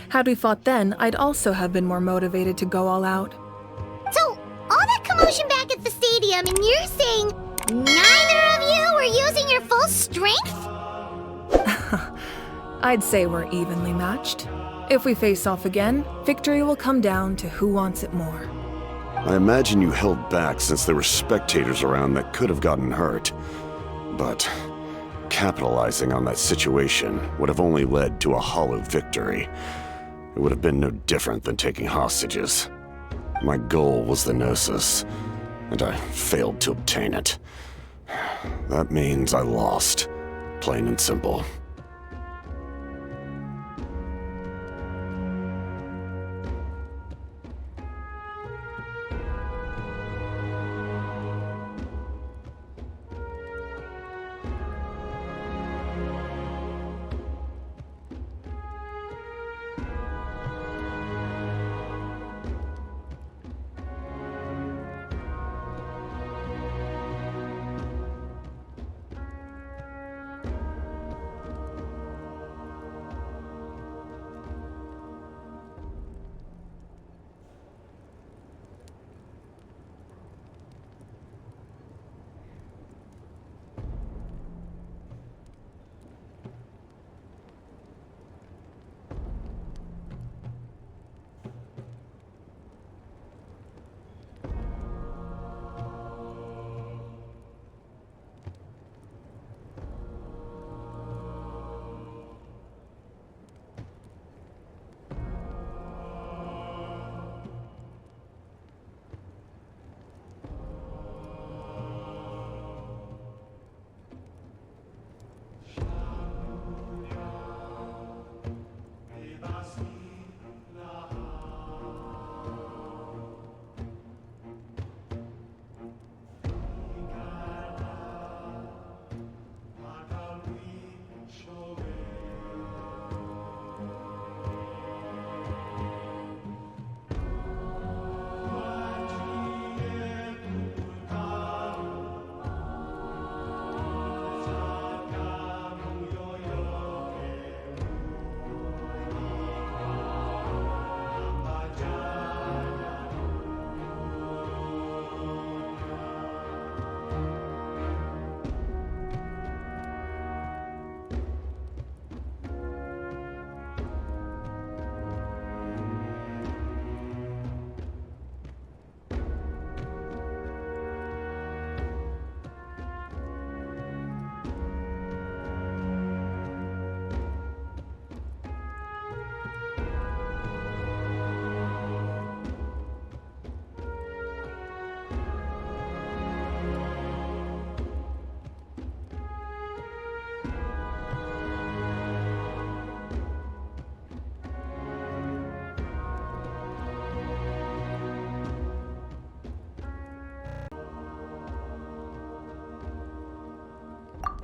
C: Had we fought then, I'd also have been more motivated to go all out.
B: So, all that commotion back at the stadium, and you're saying neither of you were using your full strength?
C: I'd say we're evenly matched. If we face off again, victory will come down to who wants it more.
F: I imagine you held back since there were spectators around that could have gotten hurt. But capitalizing on that situation would have only led to a hollow victory. It would have been no different than taking hostages. My goal was the Gnosis, and I failed to obtain it. That means I lost, plain and simple.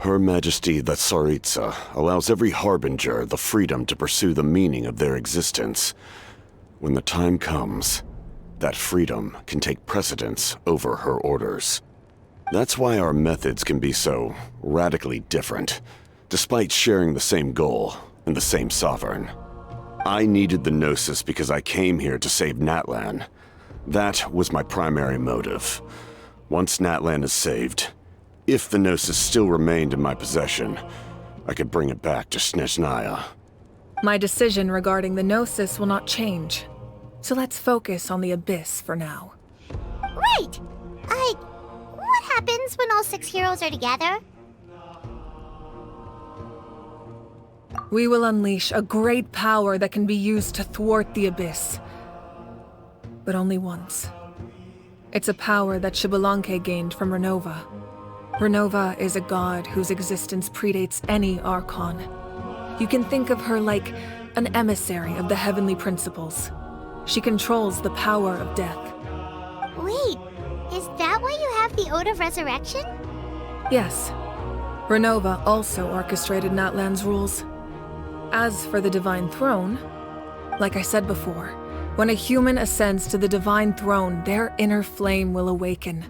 F: Her Majesty the Tsaritsa allows every harbinger the freedom to pursue the meaning of their existence. When the time comes, that freedom can take precedence over her orders. That's why our methods can be so radically different, despite sharing the same goal and the same sovereign. I needed the Gnosis because I came here to save Natlan. That was my primary motive. Once Natlan is saved, if the Gnosis still remained in my possession, I could bring it back to Snezhnaya.
C: My decision regarding the Gnosis will not change. So let's focus on the Abyss for now.
B: Right! What happens when all 6 heroes are together?
C: We will unleash a great power that can be used to thwart the Abyss. But only once. It's a power that Xbalanque gained from Renova. Renova is a god whose existence predates any Archon. You can think of her like an emissary of the heavenly principles. She controls the power of death.
B: Wait, is that why you have the Ode of Resurrection?
C: Yes. Renova also orchestrated Natlan's rules. As for the Divine Throne, like I said before, when a human ascends to the Divine Throne, their inner flame will awaken.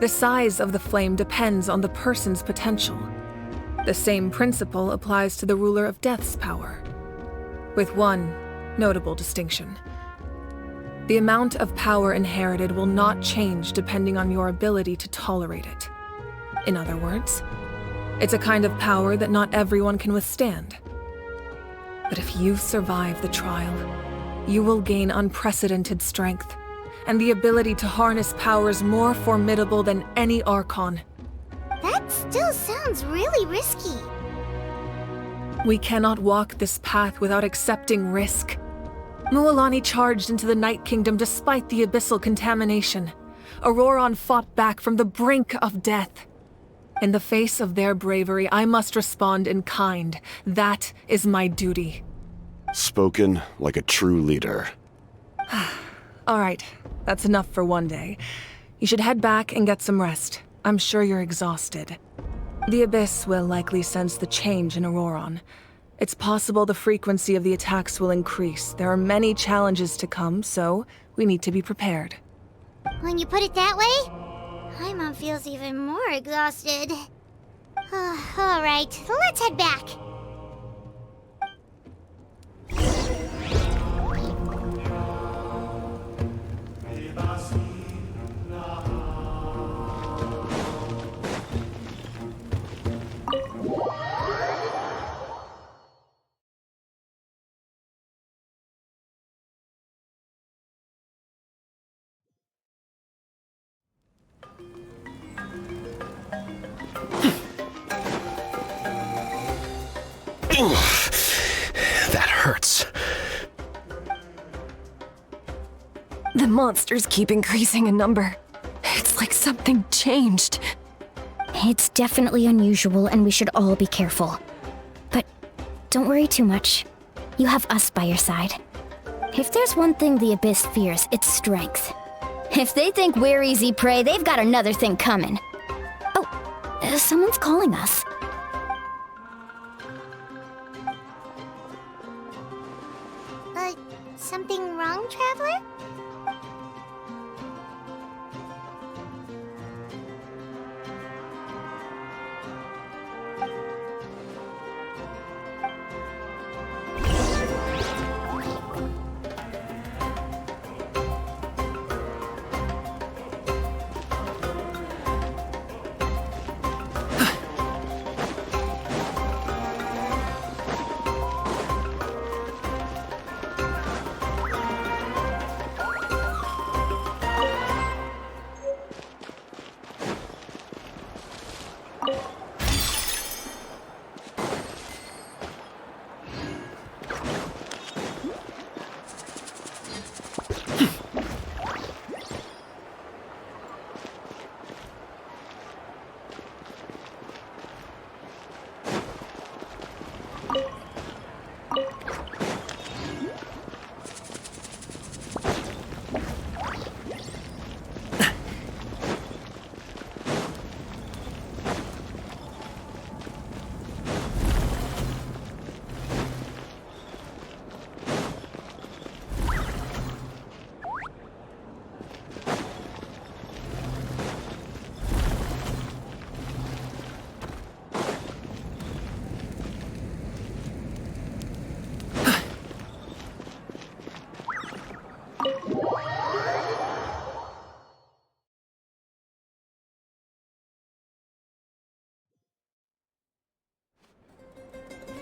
C: The size of the flame depends on the person's potential. The same principle applies to the ruler of Death's power, with one notable distinction. The amount of power inherited will not change depending on your ability to tolerate it. In other words, it's a kind of power that not everyone can withstand. But if you survive the trial, you will gain unprecedented strength, and the ability to harness powers more formidable than any Archon.
B: That still sounds really risky.
C: We cannot walk this path without accepting risk. Mualani charged into the Night Kingdom despite the abyssal contamination. Auroron fought back from the brink of death. In the face of their bravery, I must respond in kind. That is my duty.
F: Spoken like a true leader.
C: All right, that's enough for one day. You should head back and get some rest. I'm sure you're exhausted. The Abyss will likely sense the change in Auroron. It's possible the frequency of the attacks will increase. There are many challenges to come, so we need to be prepared.
B: When you put it that way, Paimon feels even more exhausted. All right, let's head back.
E: That hurts. The monsters keep increasing in number. It's like something changed.
P: It's definitely unusual, and we should all be careful. But don't worry too much. You have us by your side. If there's one thing the Abyss fears, it's strength. If they think we're easy prey, they've got another thing coming. Oh, someone's calling us.
B: Something wrong, Traveler?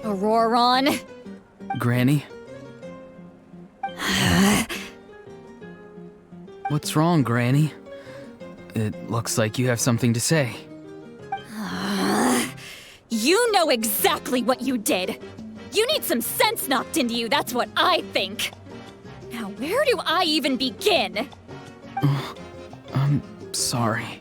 D: Auroron.
G: Granny? What's wrong, Granny? It looks like you have something to say.
D: You know exactly what you did. You need some sense knocked into you, that's what I think. Now, where do I even begin?
G: I'm sorry.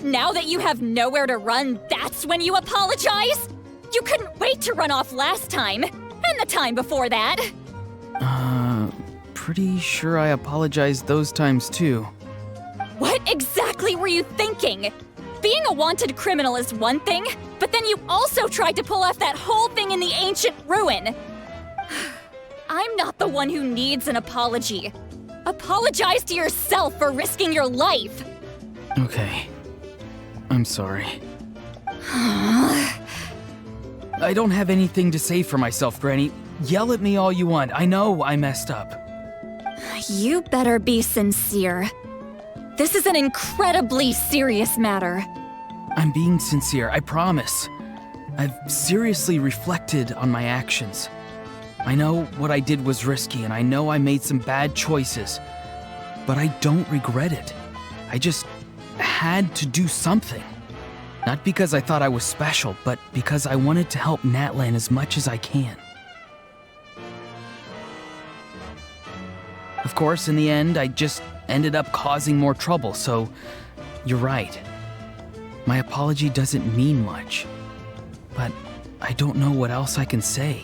D: Now that you have nowhere to run, that's when you apologize? You couldn't wait to run off last time, and the time before that.
G: Pretty sure I apologized those times too.
D: What exactly were you thinking? Being a wanted criminal is one thing, but then you also tried to pull off that whole thing in the ancient ruin. I'm not the one who needs an apology. Apologize to yourself for risking your life.
G: Okay. I'm sorry. I don't have anything to say for myself, Granny. Yell at me all you want. I know I messed up.
D: You better be sincere. This is an incredibly serious matter.
G: I'm being sincere, I promise. I've seriously reflected on my actions. I know what I did was risky, and I know I made some bad choices. But I don't regret it. I just had to do something. Not because I thought I was special, but because I wanted to help Natlan as much as I can. Of course, in the end, I just ended up causing more trouble, so you're right. My apology doesn't mean much, but I don't know what else I can say.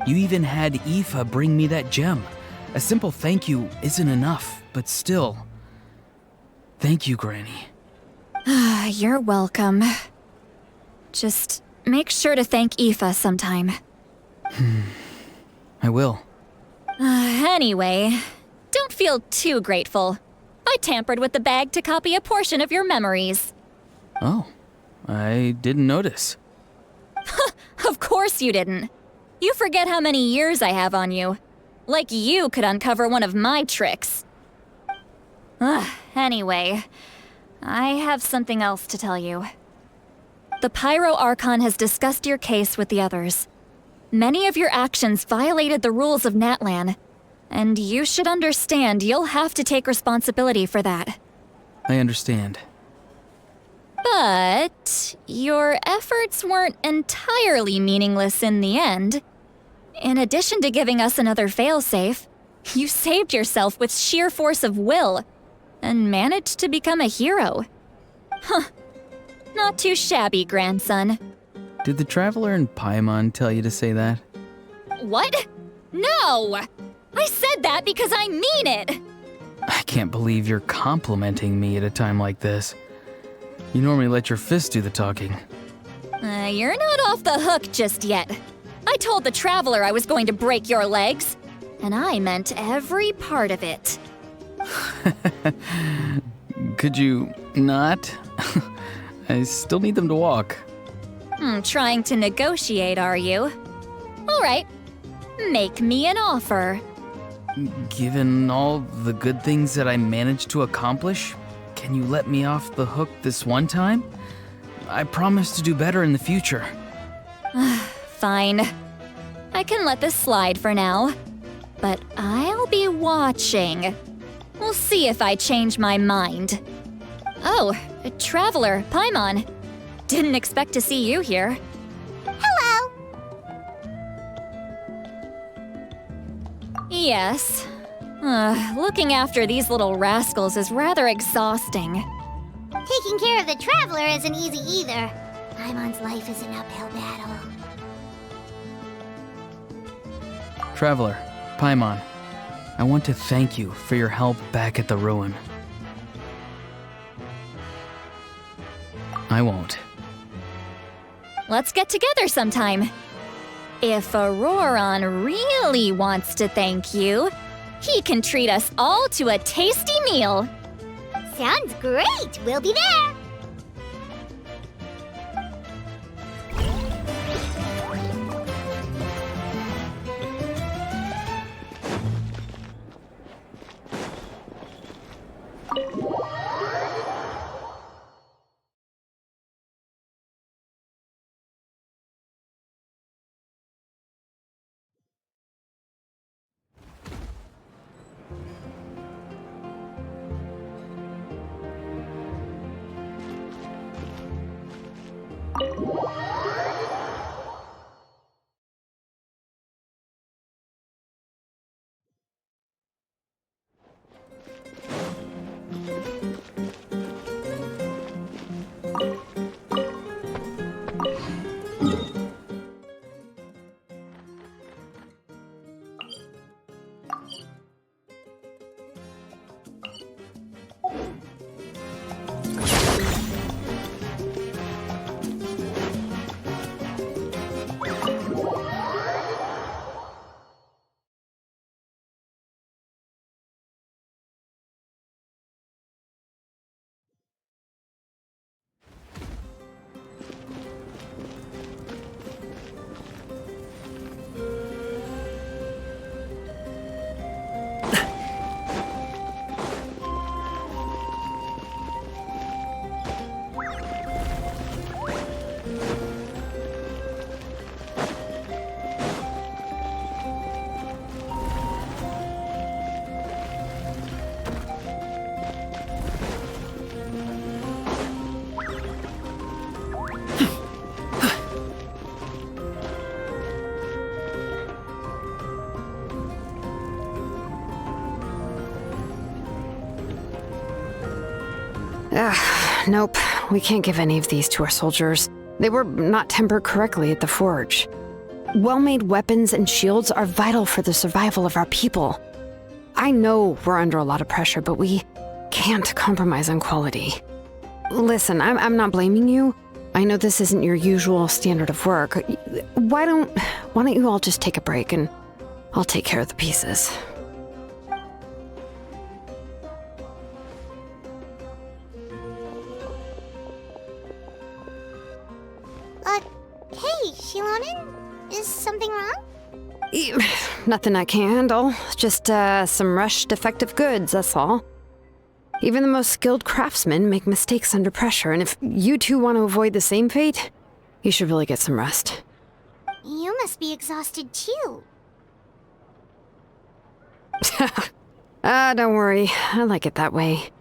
G: You even had Aoife bring me that gem. A simple thank you isn't enough, but still. Thank you, Granny.
D: You're welcome. Just make sure to thank Aoife sometime.
G: I will.
D: Anyway, don't feel too grateful. I tampered with the bag to copy a portion of your memories.
G: Oh, I didn't notice.
D: Of course you didn't. You forget how many years I have on you. Like you could uncover one of my tricks. Anyway, I have something else to tell you. The Pyro Archon has discussed your case with the others. Many of your actions violated the rules of Natlan, and you should understand you'll have to take responsibility for that.
G: I understand.
D: But your efforts weren't entirely meaningless in the end. In addition to giving us another failsafe, you saved yourself with sheer force of will and managed to become a hero. Not too shabby, grandson.
G: Did the Traveler and Paimon tell you to say that?
D: What? No! I said that because I mean it!
G: I can't believe you're complimenting me at a time like this. You normally let your fist do the talking.
D: You're not off the hook just yet. I told the Traveler I was going to break your legs, and I meant every part of it.
G: Could you not? I still need them to walk.
D: Trying to negotiate, are you? All right, make me an offer.
G: Given all the good things that I managed to accomplish, can you let me off the hook this one time? I promise to do better in the future.
D: Fine. I can let this slide for now. But I'll be watching. We'll see if I change my mind. Oh, Traveler, Paimon. Didn't expect to see you here.
B: Hello!
D: Yes. Looking after these little rascals is rather exhausting.
B: Taking care of the Traveler isn't easy either. Paimon's life is an uphill battle.
G: Traveler, Paimon, I want to thank you for your help back at the ruin. I won't.
D: Let's get together sometime. If Auroron really wants to thank you, he can treat us all to a tasty meal.
B: Sounds great! We'll be there!
E: Nope. We can't give any of these to our soldiers. They were not tempered correctly at the forge. Well-made weapons and shields are vital for the survival of our people. I know we're under a lot of pressure, but we can't compromise on quality. Listen, I'm not blaming you. I know this isn't your usual standard of work. Why don't you all just take a break and I'll take care of the pieces.
B: Hey, Shilonin? Is something wrong?
E: Nothing I can handle. Just, some rushed defective goods, that's all. Even the most skilled craftsmen make mistakes under pressure, and if you two want to avoid the same fate, you should really get some rest.
B: You must be exhausted too.
E: Don't worry. I like it that way.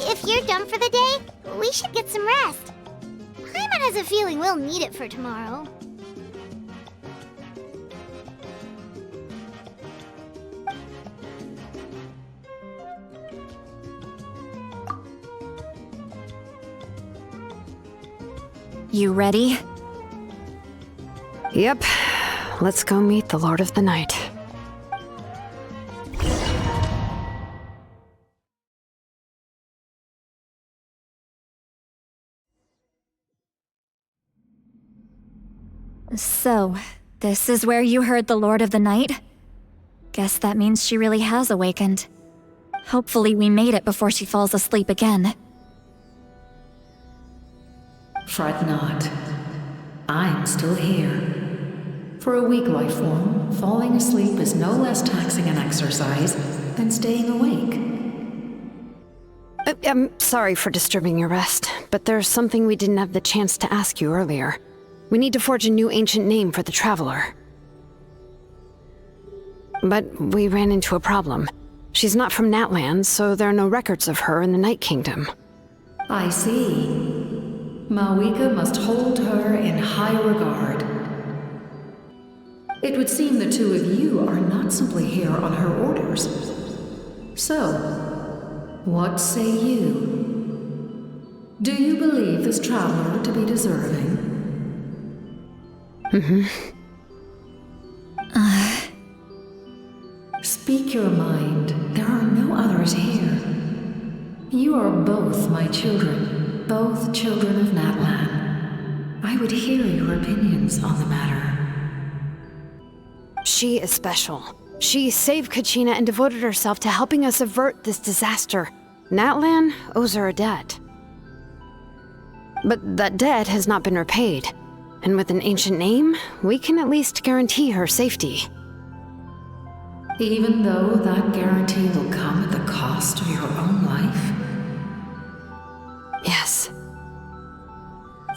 B: If you're done for the day, we should get some rest. Paimon has a feeling we'll need it for tomorrow.
D: You ready?
E: Yep. Let's go meet the Lord of the Night.
D: So, this is where you heard the Lord of the Night? Guess that means she really has awakened. Hopefully we made it before she falls asleep again.
O: Fret not. I'm still here. For a weak life form, falling asleep is no less taxing an exercise than staying awake.
E: I'm sorry for disturbing your rest, but there's something we didn't have the chance to ask you earlier. We need to forge a new ancient name for the Traveler. But we ran into a problem. She's not from Natland, so there are no records of her in the Night Kingdom.
O: I see. Mawika must hold her in high regard. It would seem the two of you are not simply here on her orders. So, what say you? Do you believe this traveler to be deserving? Speak your mind. There are no others here. You are both my children, both children of Natlan. I would hear your opinions on the matter.
E: She is special. She saved Kachina and devoted herself to helping us avert this disaster. Natlan owes her a debt. But that debt has not been repaid. And with an ancient name, we can at least guarantee her safety.
O: Even though that guarantee will come at the cost of your own life?
E: Yes.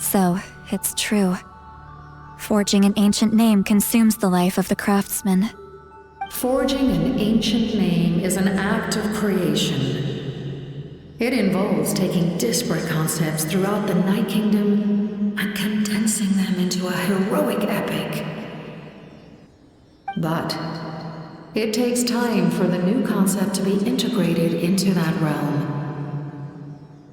D: So, it's true. Forging an ancient name consumes the life of the craftsman.
O: Forging an ancient name is an act of creation. It involves taking disparate concepts throughout the Night Kingdom and condensing them into a heroic epic. But it takes time for the new concept to be integrated into that realm.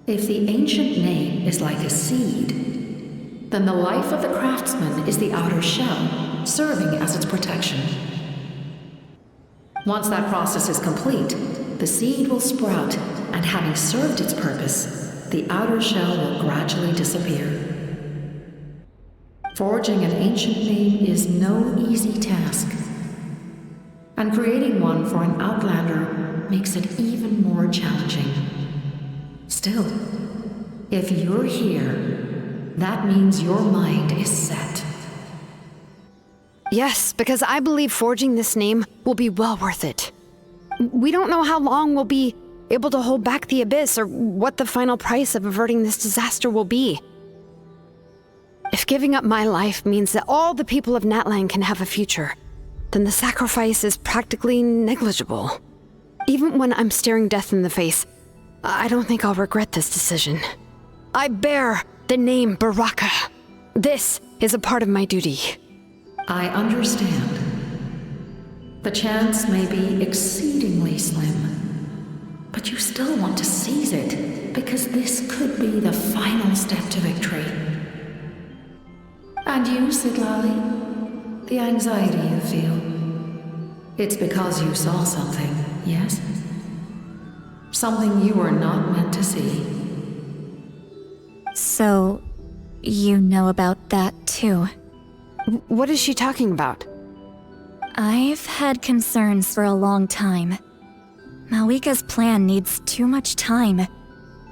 O: If the ancient name is like a seed, then the life of the craftsman is the outer shell, serving as its protection. Once that process is complete, the seed will sprout, and having served its purpose, the outer shell will gradually disappear. Forging an ancient name is no easy task, and creating one for an outlander makes it even more challenging. Still, if you're here, that means your mind is set.
E: Yes, because I believe forging this name will be well worth it. We don't know how long we'll be able to hold back the abyss or what the final price of averting this disaster will be. If giving up my life means that all the people of Natlan can have a future, then the sacrifice is practically negligible. Even when I'm staring death in the face, I don't think I'll regret this decision. I bear the name Baraka. This is a part of my duty.
O: I understand. The chance may be exceedingly slim, but you still want to seize it because this could be the final step to victory. And you, Sidlali, the anxiety you feel, it's because you saw something, yes? Something you were not meant to see.
D: So, you know about that too?
E: What is she talking about?
D: I've had concerns for a long time. Malika's plan needs too much time,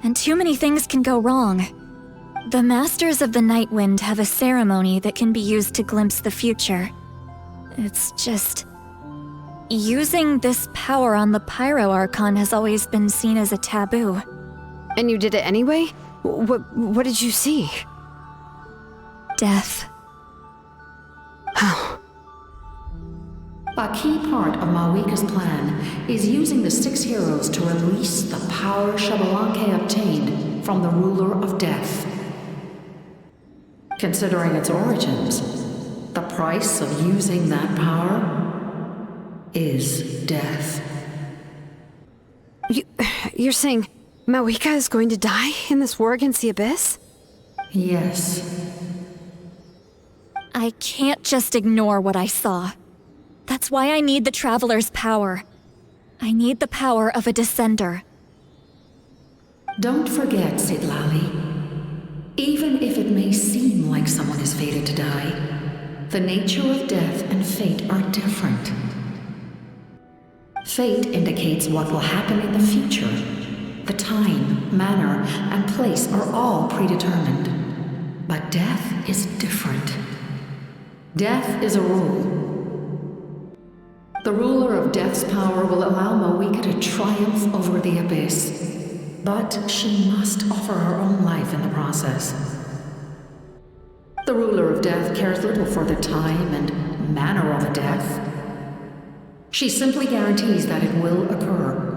D: and too many things can go wrong. The Masters of the Night Wind have a ceremony that can be used to glimpse the future. It's just... using this power on the Pyro Archon has always been seen as a taboo.
E: And you did it anyway? What did you see?
D: Death.
E: How?
O: A key part of Malika's plan is using the 6 heroes to release the power Xbalanque obtained from the ruler of death. Considering its origins, the price of using that power is death.
E: You're saying Malika is going to die in this war against the Abyss?
O: Yes.
D: I can't just ignore what I saw. That's why I need the Traveler's power. I need the power of a Descender.
O: Don't forget, Sidlali. Even if it may seem like someone is fated to die, the nature of death and fate are different. Fate indicates what will happen in the future. The time, manner, and place are all predetermined. But death is different. Death is a rule. The ruler of death's power will allow Malika to triumph over the abyss, but she must offer her own life in the process. The ruler of death cares little for the time and manner of a death. She simply guarantees that it will occur.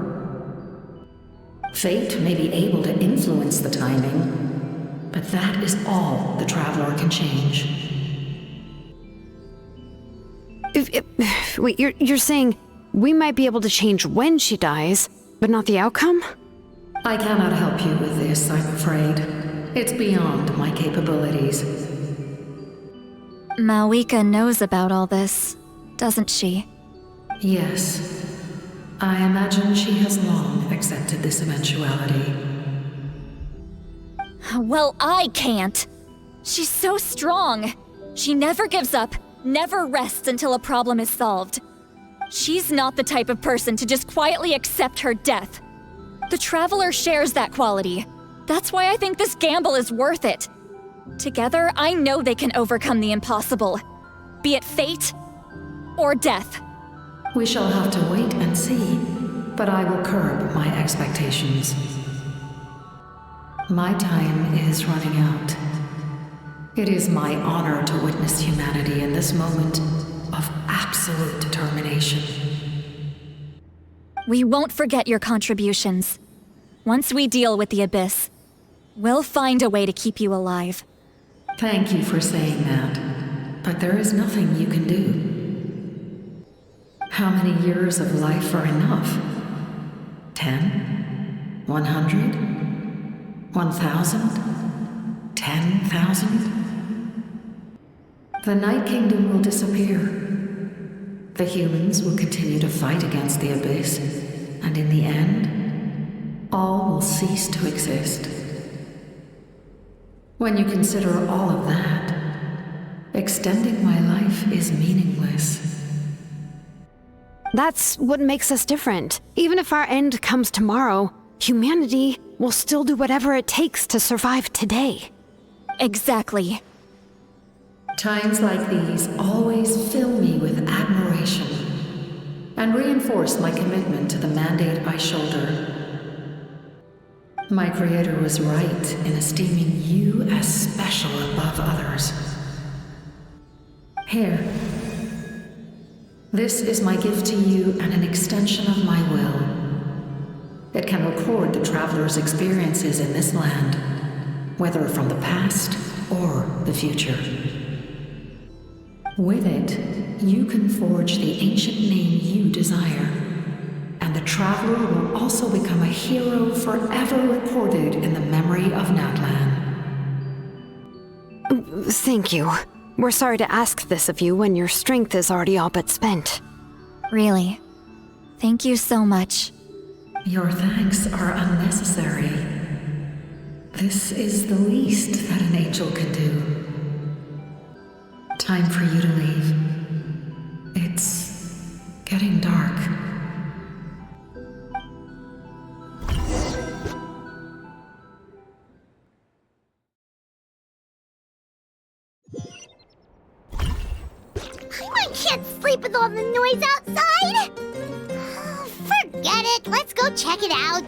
O: Fate may be able to influence the timing, but that is all the Traveler can change.
E: Wait, you're saying we might be able to change when she dies, but not the outcome?
O: I cannot help you with this, I'm afraid. It's beyond my capabilities.
D: Malika knows about all this, doesn't she?
O: Yes. I imagine she has long accepted this eventuality.
D: Well, I can't. She's so strong. She never gives up, never rests until a problem is solved. She's not the type of person to just quietly accept her death. The Traveler shares that quality. That's why I think this gamble is worth it. Together, I know they can overcome the impossible. Be it fate or death.
O: We shall have to wait and see, but I will curb my expectations. My time is running out. It is my honor to witness humanity in this moment of absolute determination.
D: We won't forget your contributions. Once we deal with the Abyss, we'll find a way to keep you alive.
O: Thank you for saying that, but there is nothing you can do. How many years of life are enough? 10? 100? 1,000? 10,000? The Night Kingdom will disappear. The humans will continue to fight against the Abyss, and in the end, all will cease to exist. When you consider all of that, extending my life is meaningless.
E: That's what makes us different. Even if our end comes tomorrow, humanity will still do whatever it takes to survive today.
D: Exactly.
O: Times like these always fill me with admiration and reinforce my commitment to the mandate I shoulder. My creator was right in esteeming you as special above others. Here. This is my gift to you and an extension of my will. It can record the traveler's experiences in this land, whether from the past or the future. With it, you can forge the ancient name you desire, and the traveler will also become a hero forever recorded in the memory of Natlan.
E: Thank you. We're sorry to ask this of you when your strength is already all but spent.
D: Really. Thank you so much.
O: Your thanks are unnecessary. This is the least that an angel can do. Time for you to leave. It's getting dark.
B: I can't sleep with all the noise outside! Oh, forget it, let's go check it out.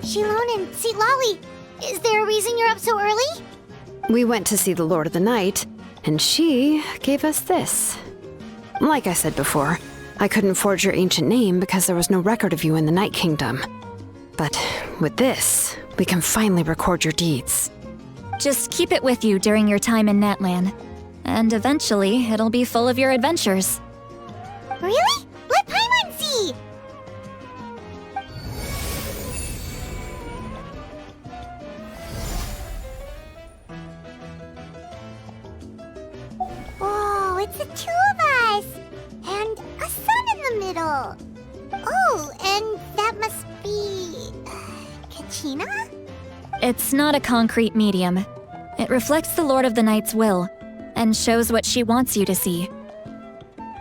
B: Shilon and Lolly, is there a reason you're up so early?
E: We went to see the Lord of the Night, and she gave us this. Like I said before, I couldn't forge your ancient name because there was no record of you in the Night Kingdom. But with this, we can finally record your deeds.
D: Just keep it with you during your time in Natlan, and eventually it'll be full of your adventures.
B: Really? Let Paimon see! Whoa, it's the two of us! And a sun in the middle! Oh, and that must be... Kachina?
D: It's not a concrete medium. It reflects the Lord of the Night's will, and shows what she wants you to see.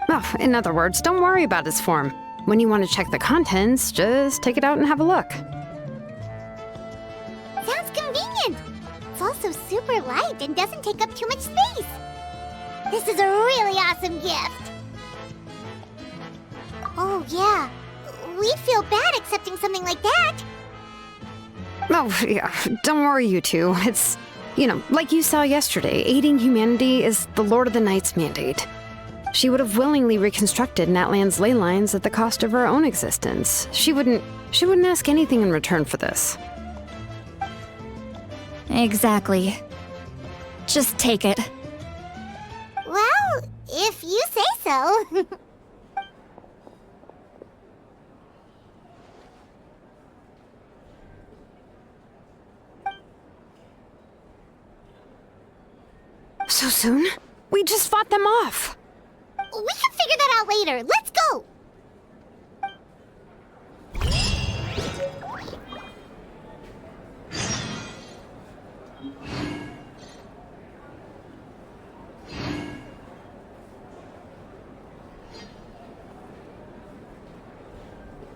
E: Oh, in other words, don't worry about its form. When you want to check the contents, just take it out and have a look.
B: Sounds convenient! It's also super light and doesn't take up too much space. This is a really awesome gift! Oh, yeah. We'd feel bad accepting something like that.
E: Oh, yeah, don't worry, you two. It's, like you saw yesterday, aiding humanity is the Lord of the Night's mandate. She would have willingly reconstructed Natlan's ley lines at the cost of her own existence. She wouldn't ask anything in return for this.
D: Exactly. Just take it.
B: Well, if you say so.
E: So soon? We just fought them off.
B: We can figure that out later. Let's go!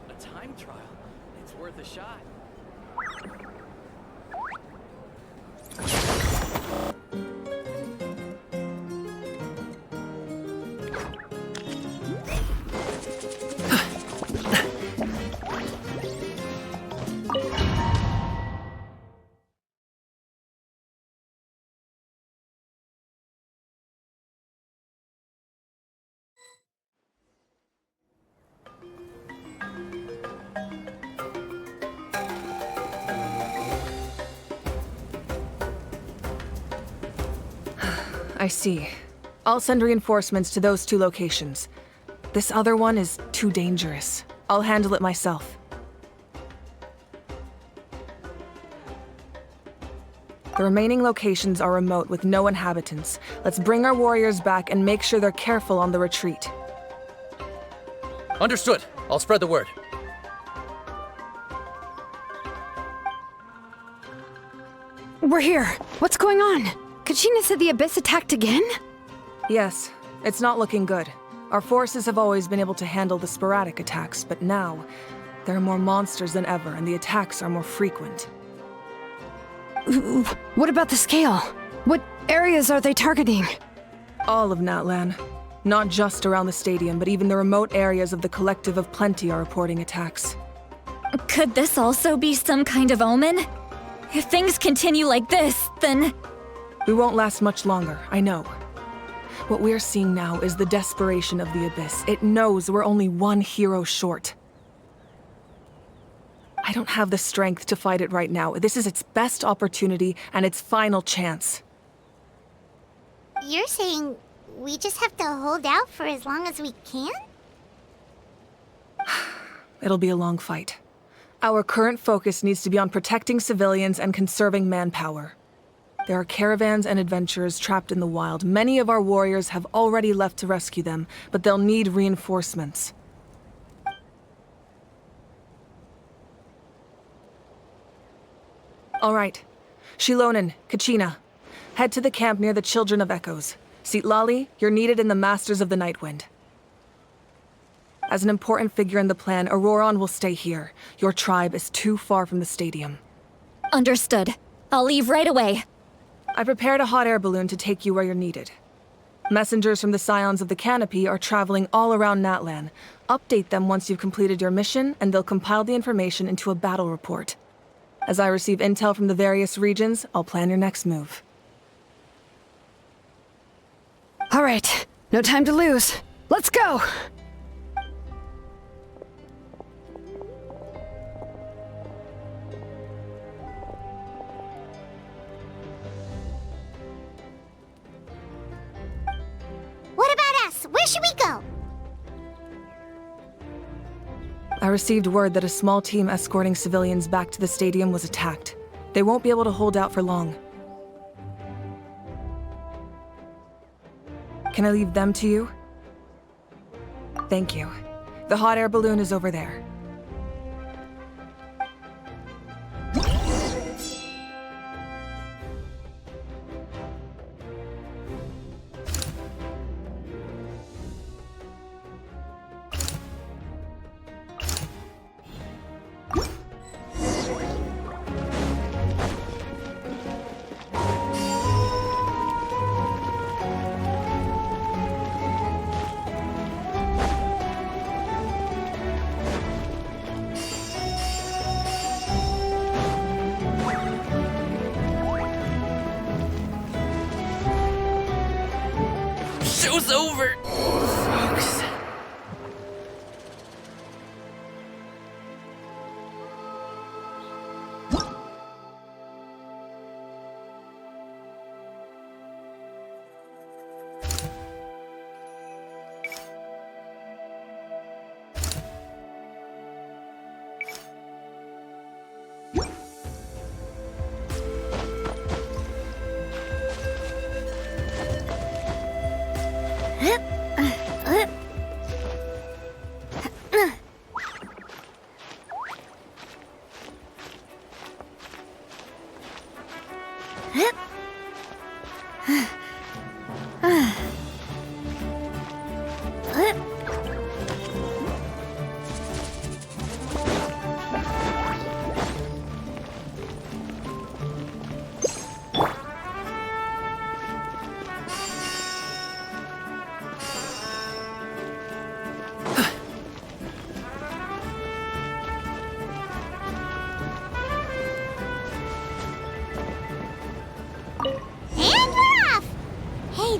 Q: A time trial? It's worth a shot.
C: I see. I'll send reinforcements to those two locations. This other one is too dangerous. I'll I'll handle it myself. The remaining locations are remote with no inhabitants. Let's bring our warriors back and make sure they're careful on the retreat.
Q: Understood. I'll spread the word.
E: We're here. What's going on? Kachina said the Abyss attacked again?
C: Yes, it's not looking good. Our forces have always been able to handle the sporadic attacks, but now, there are more monsters than ever, and the attacks are more frequent.
E: What about the scale? What areas are they targeting?
C: All of Natlan. Not just around the stadium, but even the remote areas of the Collective of Plenty are reporting attacks.
D: Could this also be some kind of omen? If things continue like this, then...
C: We won't last much longer, I know. What we're seeing now is the desperation of the Abyss. It knows we're only one hero short. I don't have the strength to fight it right now. This is its best opportunity and its final chance.
B: You're saying we just have to hold out for as long as we can?
C: It'll be a long fight. Our current focus needs to be on protecting civilians and conserving manpower. There are caravans and adventurers trapped in the wild. Many of our warriors have already left to rescue them, but they'll need reinforcements. All right. Shilonen, Kachina, head to the camp near the Children of Echoes. Sitlali, you're needed in the Masters of the Nightwind. As an important figure in the plan, Auroron will stay here. Your tribe is too far from the stadium.
D: Understood. I'll leave right away.
C: I prepared a hot air balloon to take you where you're needed. Messengers from the Scions of the Canopy are traveling all around Natlan. Update them once you've completed your mission, and they'll compile the information into a battle report. As I receive intel from the various regions, I'll plan your next move.
E: All right, no time to lose. Let's go!
B: What about us? Where should we go?
C: I received word that a small team escorting civilians back to the stadium was attacked. They won't be able to hold out for long. Can I leave them to you? Thank you. The hot air balloon is over there.
H: Show's over! Folks.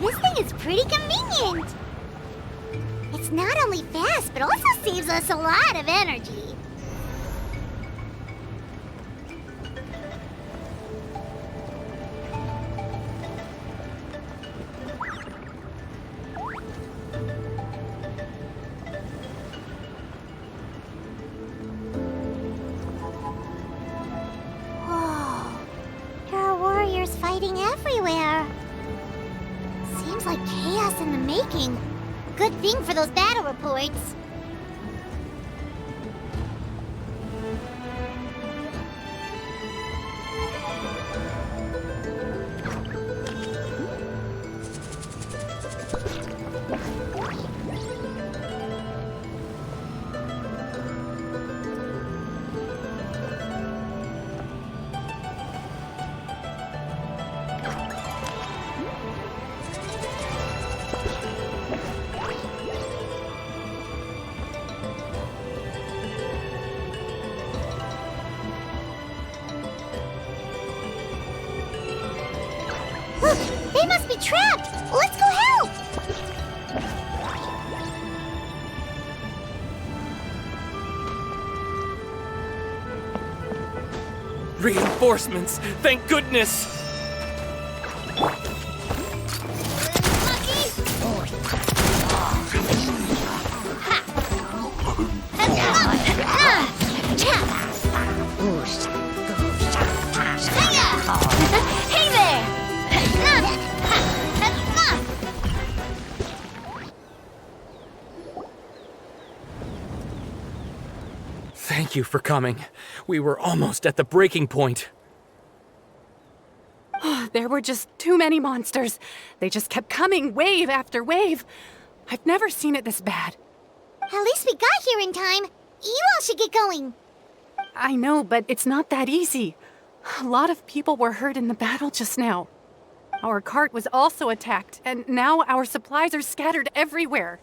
B: This thing is pretty convenient. It's not only fast, but also saves us a lot of energy. everywhere. Seems like chaos in the making. Good thing for those battle reports. They must be trapped! Let's go help!
H: Reinforcements! Thank goodness!
B: Hey there!
H: Thank you for coming. We were almost at the breaking point.
K: There were just too many monsters. They just kept coming, wave after wave. I've never seen it this bad.
B: At least we got here in time. You all should get going.
K: I know, but it's not that easy. A lot of people were hurt in the battle just now. Our cart was also attacked, and now our supplies are scattered everywhere.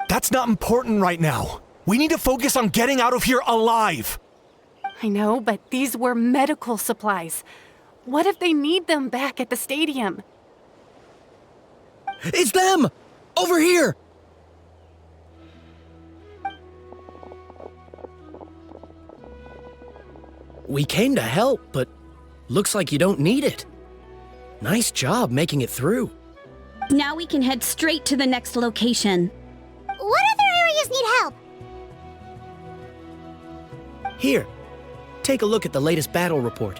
R: That's not important right now. We need to focus on getting out of here alive.
K: I know, but these were medical supplies. What if they need them back at the stadium?
R: It's them! Over here!
S: We came to help, but looks like you don't need it. Nice job making it through.
T: Now we can head straight to the next location.
B: What other areas need help?
S: Here, take a look at the latest battle report.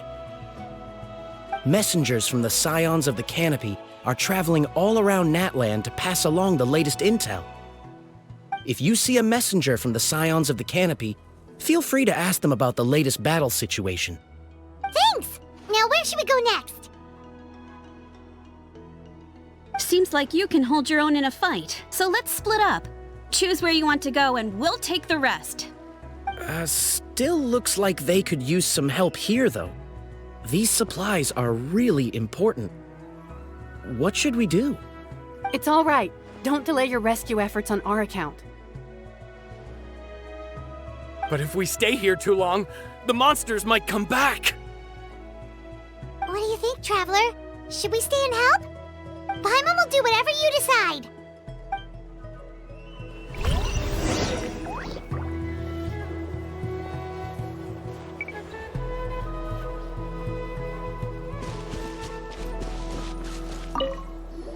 S: Messengers from the Scions of the Canopy are traveling all around Natland to pass along the latest intel. If you see a messenger from the Scions of the Canopy, feel free to ask them about the latest battle situation.
B: Thanks! Now where should we go next?
T: Seems like you can hold your own in a fight, so let's split up. Choose where you want to go and we'll take the rest.
S: Still looks like they could use some help here, though. These supplies are really important. What should we do?
K: It's all right. Don't delay your rescue efforts on our account.
H: But if we stay here too long, the monsters might come back!
B: What do you think, Traveler? Should we stay and help? Paimon will do whatever you decide.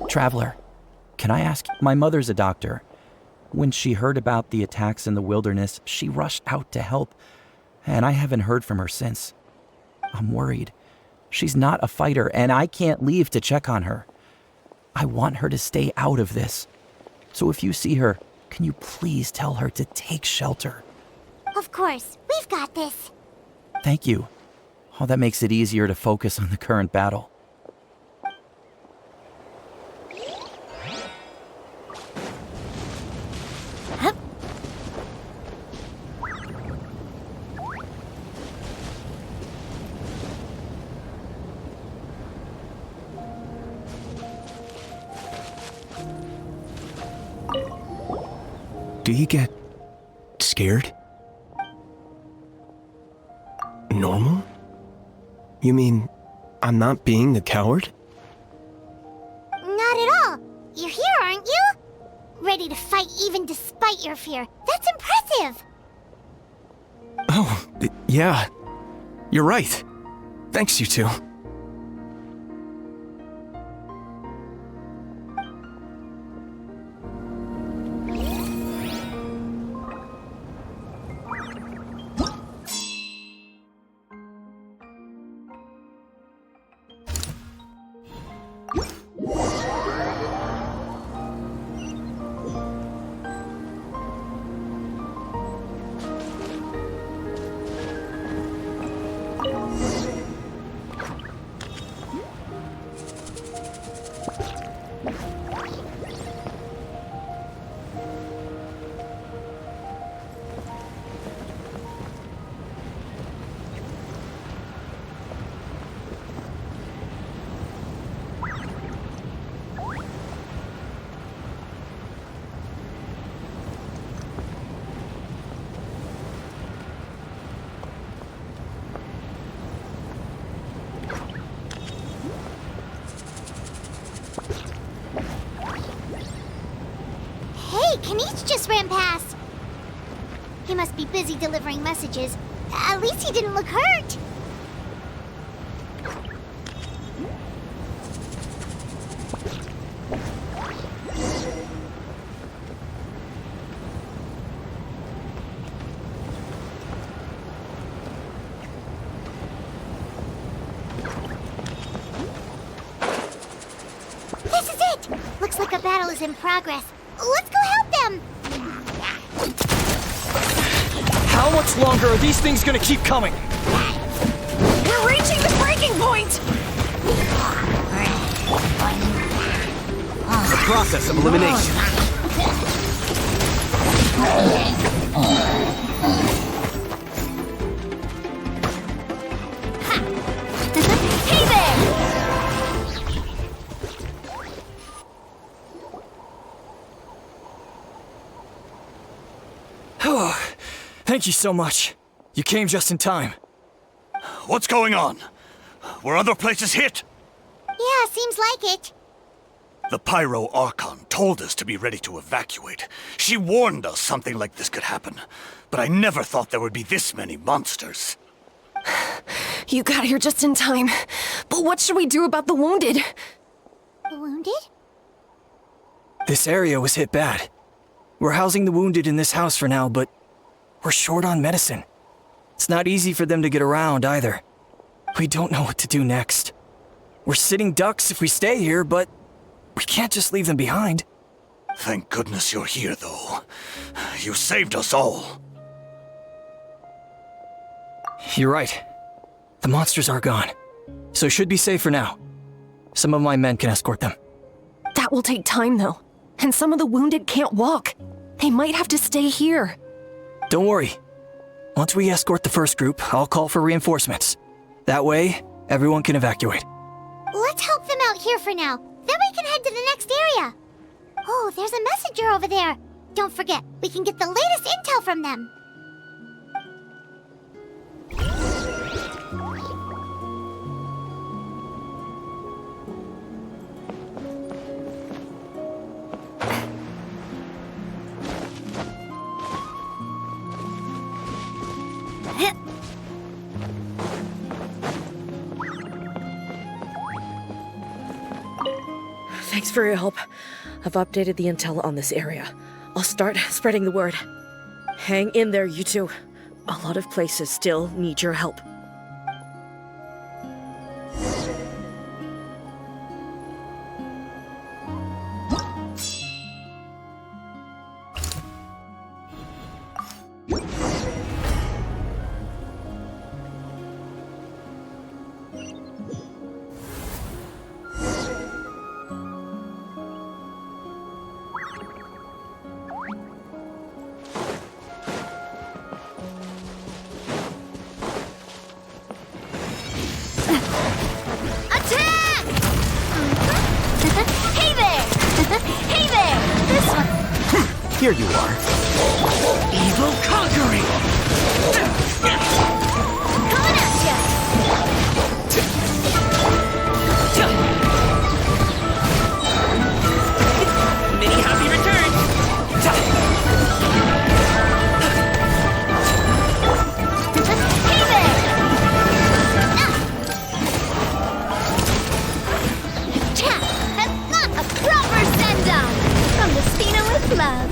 N: Traveler, can I ask? My mother's a doctor. When she heard about the attacks in the wilderness, she rushed out to help, and I haven't heard from her since. I'm worried. She's not a fighter, and I can't leave to check on her. I want her to stay out of this. So if you see her, can you please tell her to take shelter?
B: Of course, we've got this.
N: Thank you. Oh, that makes it easier to focus on the current battle.
R: Do you get scared? Normal? You mean I'm not being a coward?
B: Not at all. You're here, aren't you? Ready to fight even despite your fear. That's impressive.
R: Oh, yeah. You're right. Thanks, you two.
B: Kanich just ran past. He must be busy delivering messages. At least he didn't look hurt. This is it! Looks like a battle is in progress. Let's go help them!
R: How much longer are these things gonna keep coming?
E: We're reaching the breaking point!
R: The process of elimination.
B: Hey there!
R: Oh, thank you so much. You came just in time.
I: What's going on? Were other places hit?
B: Yeah, seems like it.
I: The Pyro Archon told us to be ready to evacuate. She warned us something like this could happen. But I never thought there would be this many monsters.
E: You got here just in time. But what should we do about the wounded?
B: The wounded?
R: This area was hit bad. We're housing the wounded in this house for now, but we're short on medicine. It's not easy for them to get around either. We don't know what to do next. We're sitting ducks if we stay here, but we can't just leave them behind.
I: Thank goodness you're here, though. You saved us all.
R: You're right. The monsters are gone, so should be safe for now. Some of my men can escort them.
E: That will take time, though. And some of the wounded can't walk. They might have to stay here.
R: Don't worry. Once we escort the first group, I'll call for reinforcements. That way, everyone can evacuate.
B: Let's help them out here for now. Then we can head to the next area. Oh, there's a messenger over there. Don't forget, we can get the latest intel from them.
U: Thanks for your help. I've updated the intel on this area. I'll start spreading the word. Hang in there, you two. A lot of places still need your help.
R: Here you are.
M: Evil conquering!
B: Coming at ya!
M: Many happy returns!
B: Hey there! That's not a proper send-off! From the Spina with love.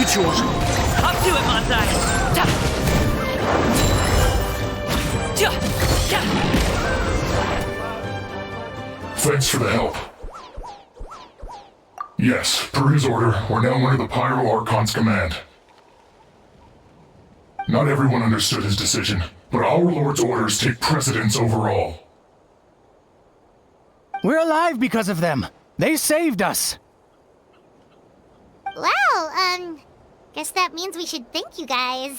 A: ritual.
Q: Up to it, Manzai!
V: Thanks for the help. Yes, per his order, we're now under the Pyro Archon's command. Not everyone understood his decision, but our Lord's orders take precedence over all.
A: We're alive because of them. They saved us.
B: Well, guess that means we should thank you guys.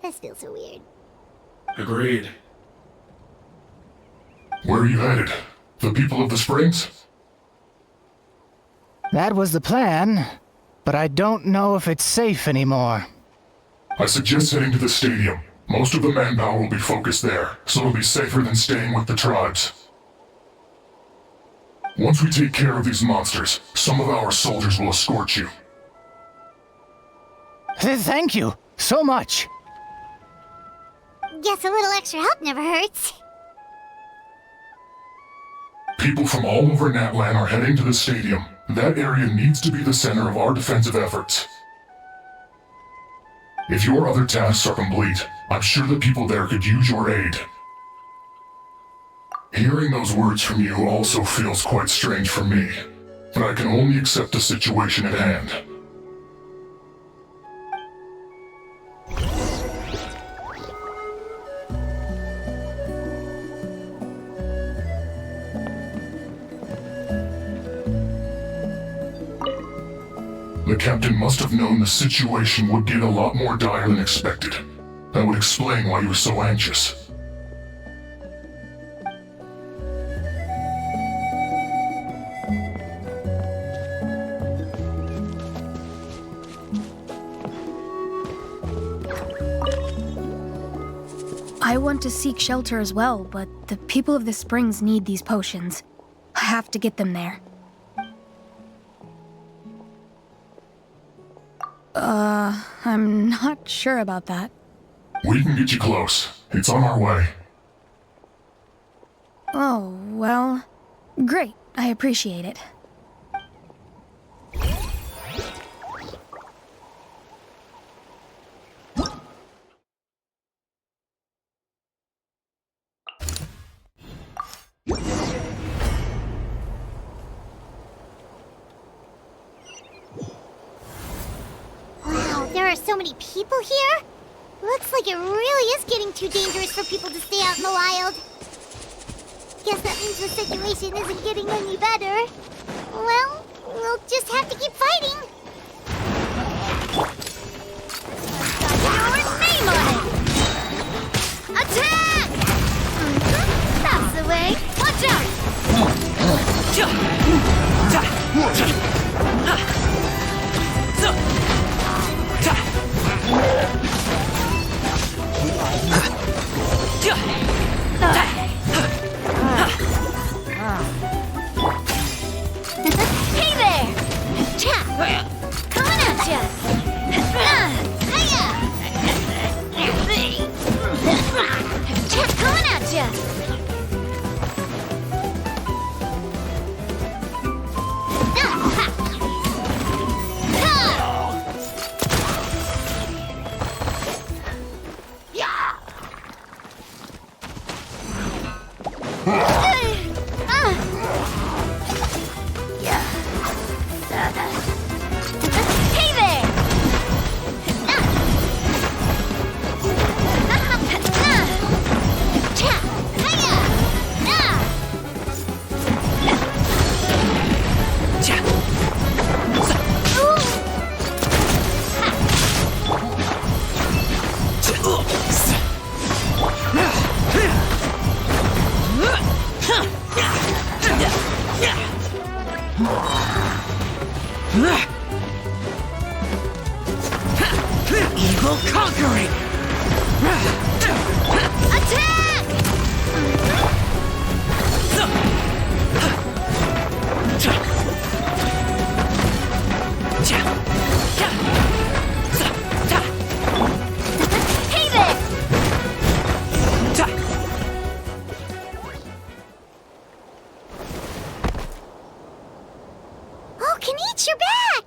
B: This feels so weird.
V: Agreed. Where are you headed? The people of the Springs?
A: That was the plan, but I don't know if it's safe anymore.
V: I suggest heading to the stadium. Most of the manpower will be focused there, so it'll be safer than staying with the tribes. Once we take care of these monsters, some of our soldiers will escort you.
A: Thank you so much.
B: Guess a little extra help never hurts.
V: People from all over Natlan are heading to the stadium. That area needs to be the center of our defensive efforts. If your other tasks are complete, I'm sure the people there could use your aid. Hearing those words from you also feels quite strange for me, but I can only accept the situation at hand. The captain must have known the situation would get a lot more dire than expected. That would explain why he was so anxious.
W: I want to seek shelter as well, but the people of the Springs need these potions. I have to get them there. I'm not sure about that.
V: We can get you close. It's on our way.
W: Oh, well, great. I appreciate it.
B: There are so many people here? Looks like it really is getting too dangerous for people to stay out in the wild. Guess that means the situation isn't getting any better. Well, we'll just have to keep fighting. Your name on it! Attack! That's the way. Watch out! Hey there! Coming at ya! Hiya! Coming at ya! Hey there!
A: Evil conquering!
B: Attack! Hey there! Oh, Kanich, you're back!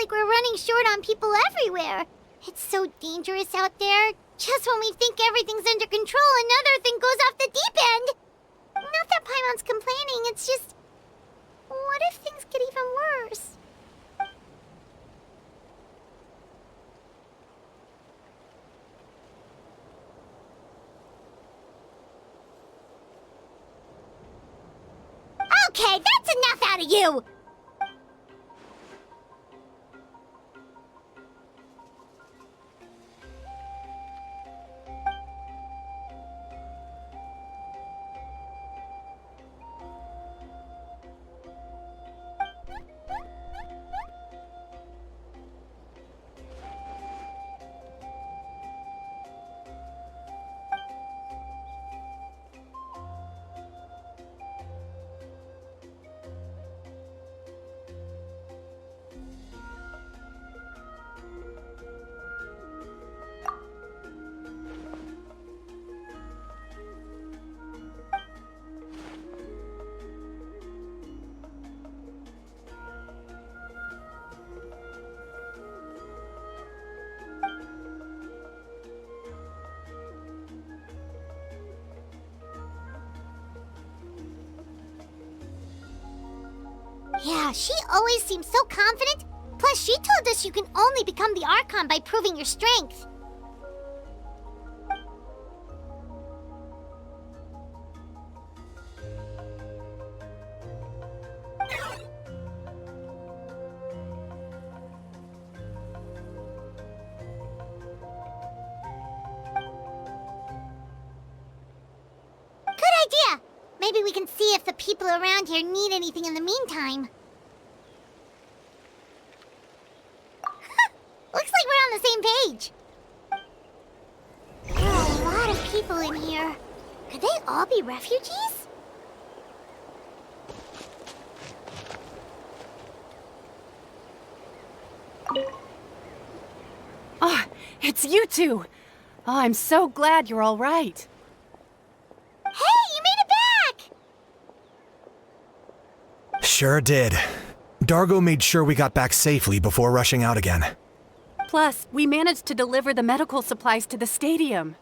B: like we're running short on people everywhere. It's so dangerous out there. Just when we think everything's under control, another thing goes off the deep end. Not that Paimon's complaining, it's just... what if things get even worse? Okay, that's enough out of you! Yeah, she always seems so confident. Plus, she told us you can only become the Archon by proving your strength. Good idea! Maybe we can see if the people around here need anything in the meantime. Looks like we're on the same page. There are a lot of people in here. Could they all be refugees?
F: Ah, it's you two! Oh, I'm so glad you're all right.
B: Hey, you made it back!
J: Sure did. Dargo made sure we got back safely before rushing out again.
F: Plus, we managed to deliver the medical supplies to the stadium.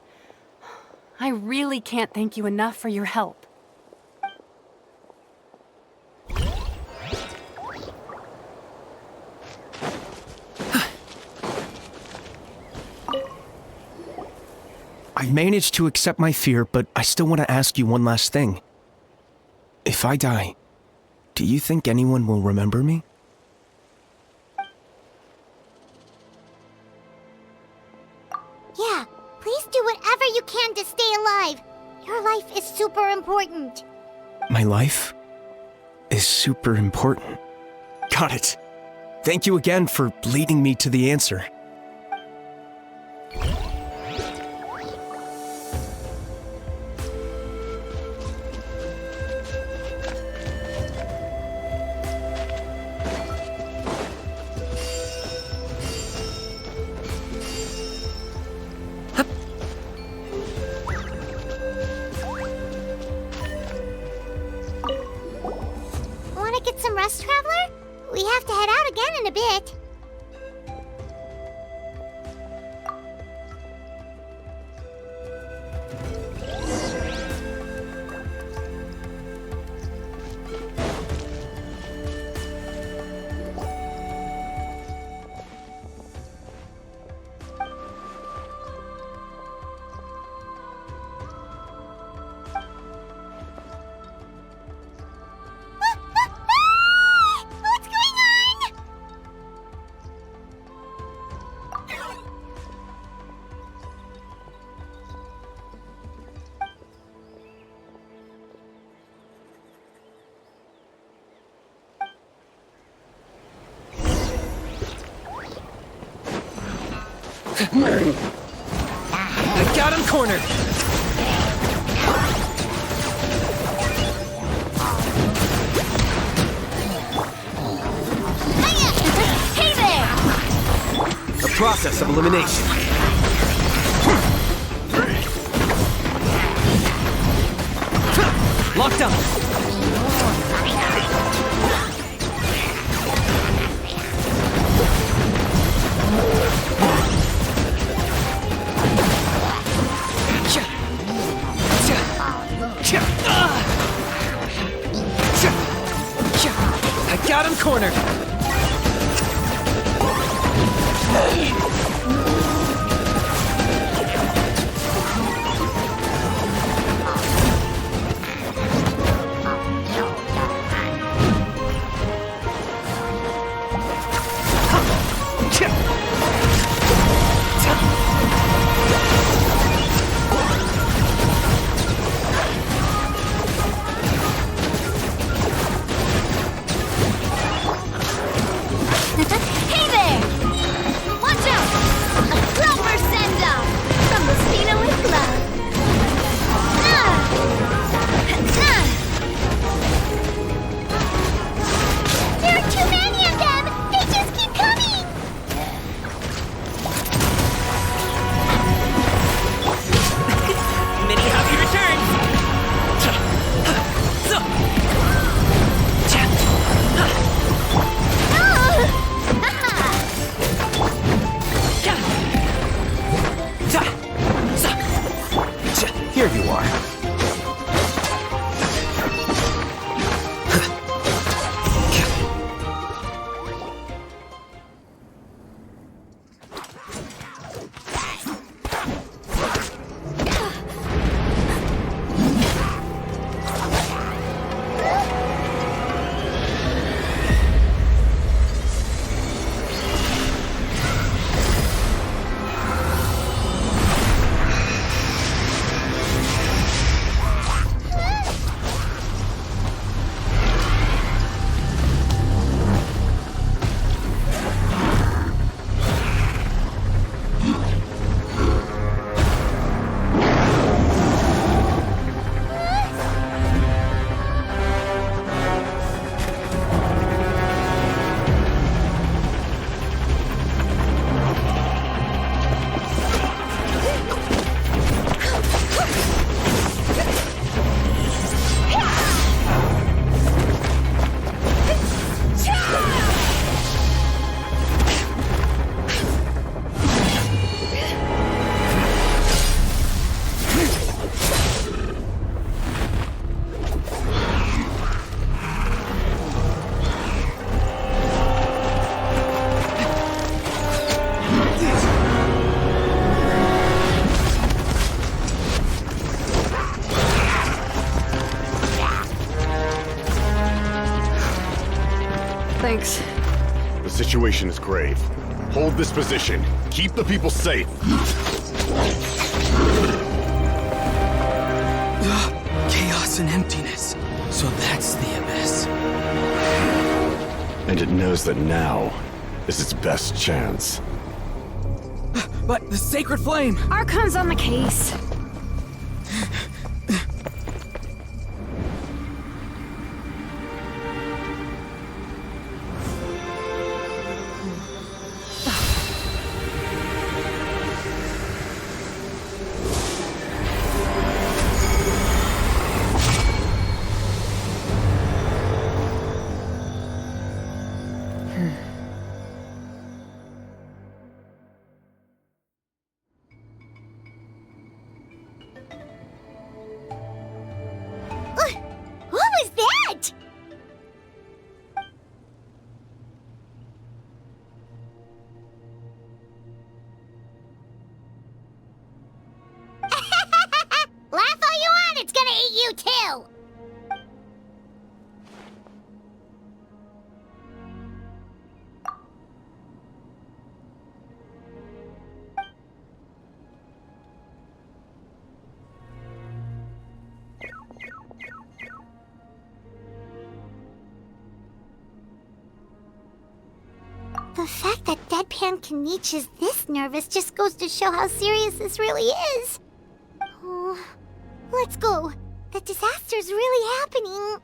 F: I really can't thank you enough for your help.
J: I managed to accept my fear, but I still want to ask you one last thing. If I die, do you think anyone will remember me?
B: Yeah, please do whatever you can to stay alive. Your life is super important.
J: My life is super important. Got it. Thank you again for leading me to the answer.
B: Rest, Traveler? We have to head out again in a bit.
R: I got him cornered!
B: Hey there!
R: A process of elimination. Locked up! Got him cornered!
B: Hey there! Watch out! A proper send-off from the Spino with Glove. There are too many of them! They just keep coming!
R: Many happy returns!
J: Here you are.
E: Thanks.
G: The situation is grave. Hold this position. Keep the people safe.
R: Chaos and emptiness. So that's the abyss.
G: And it knows that now is its best chance.
R: But the sacred flame!
E: Archon's on the case.
B: What was that? Laugh all you want, it's gonna eat you too! The fact that Deadpan Kaniche is this nervous just goes to show how serious this really is. Oh, let's go. The disaster's really happening.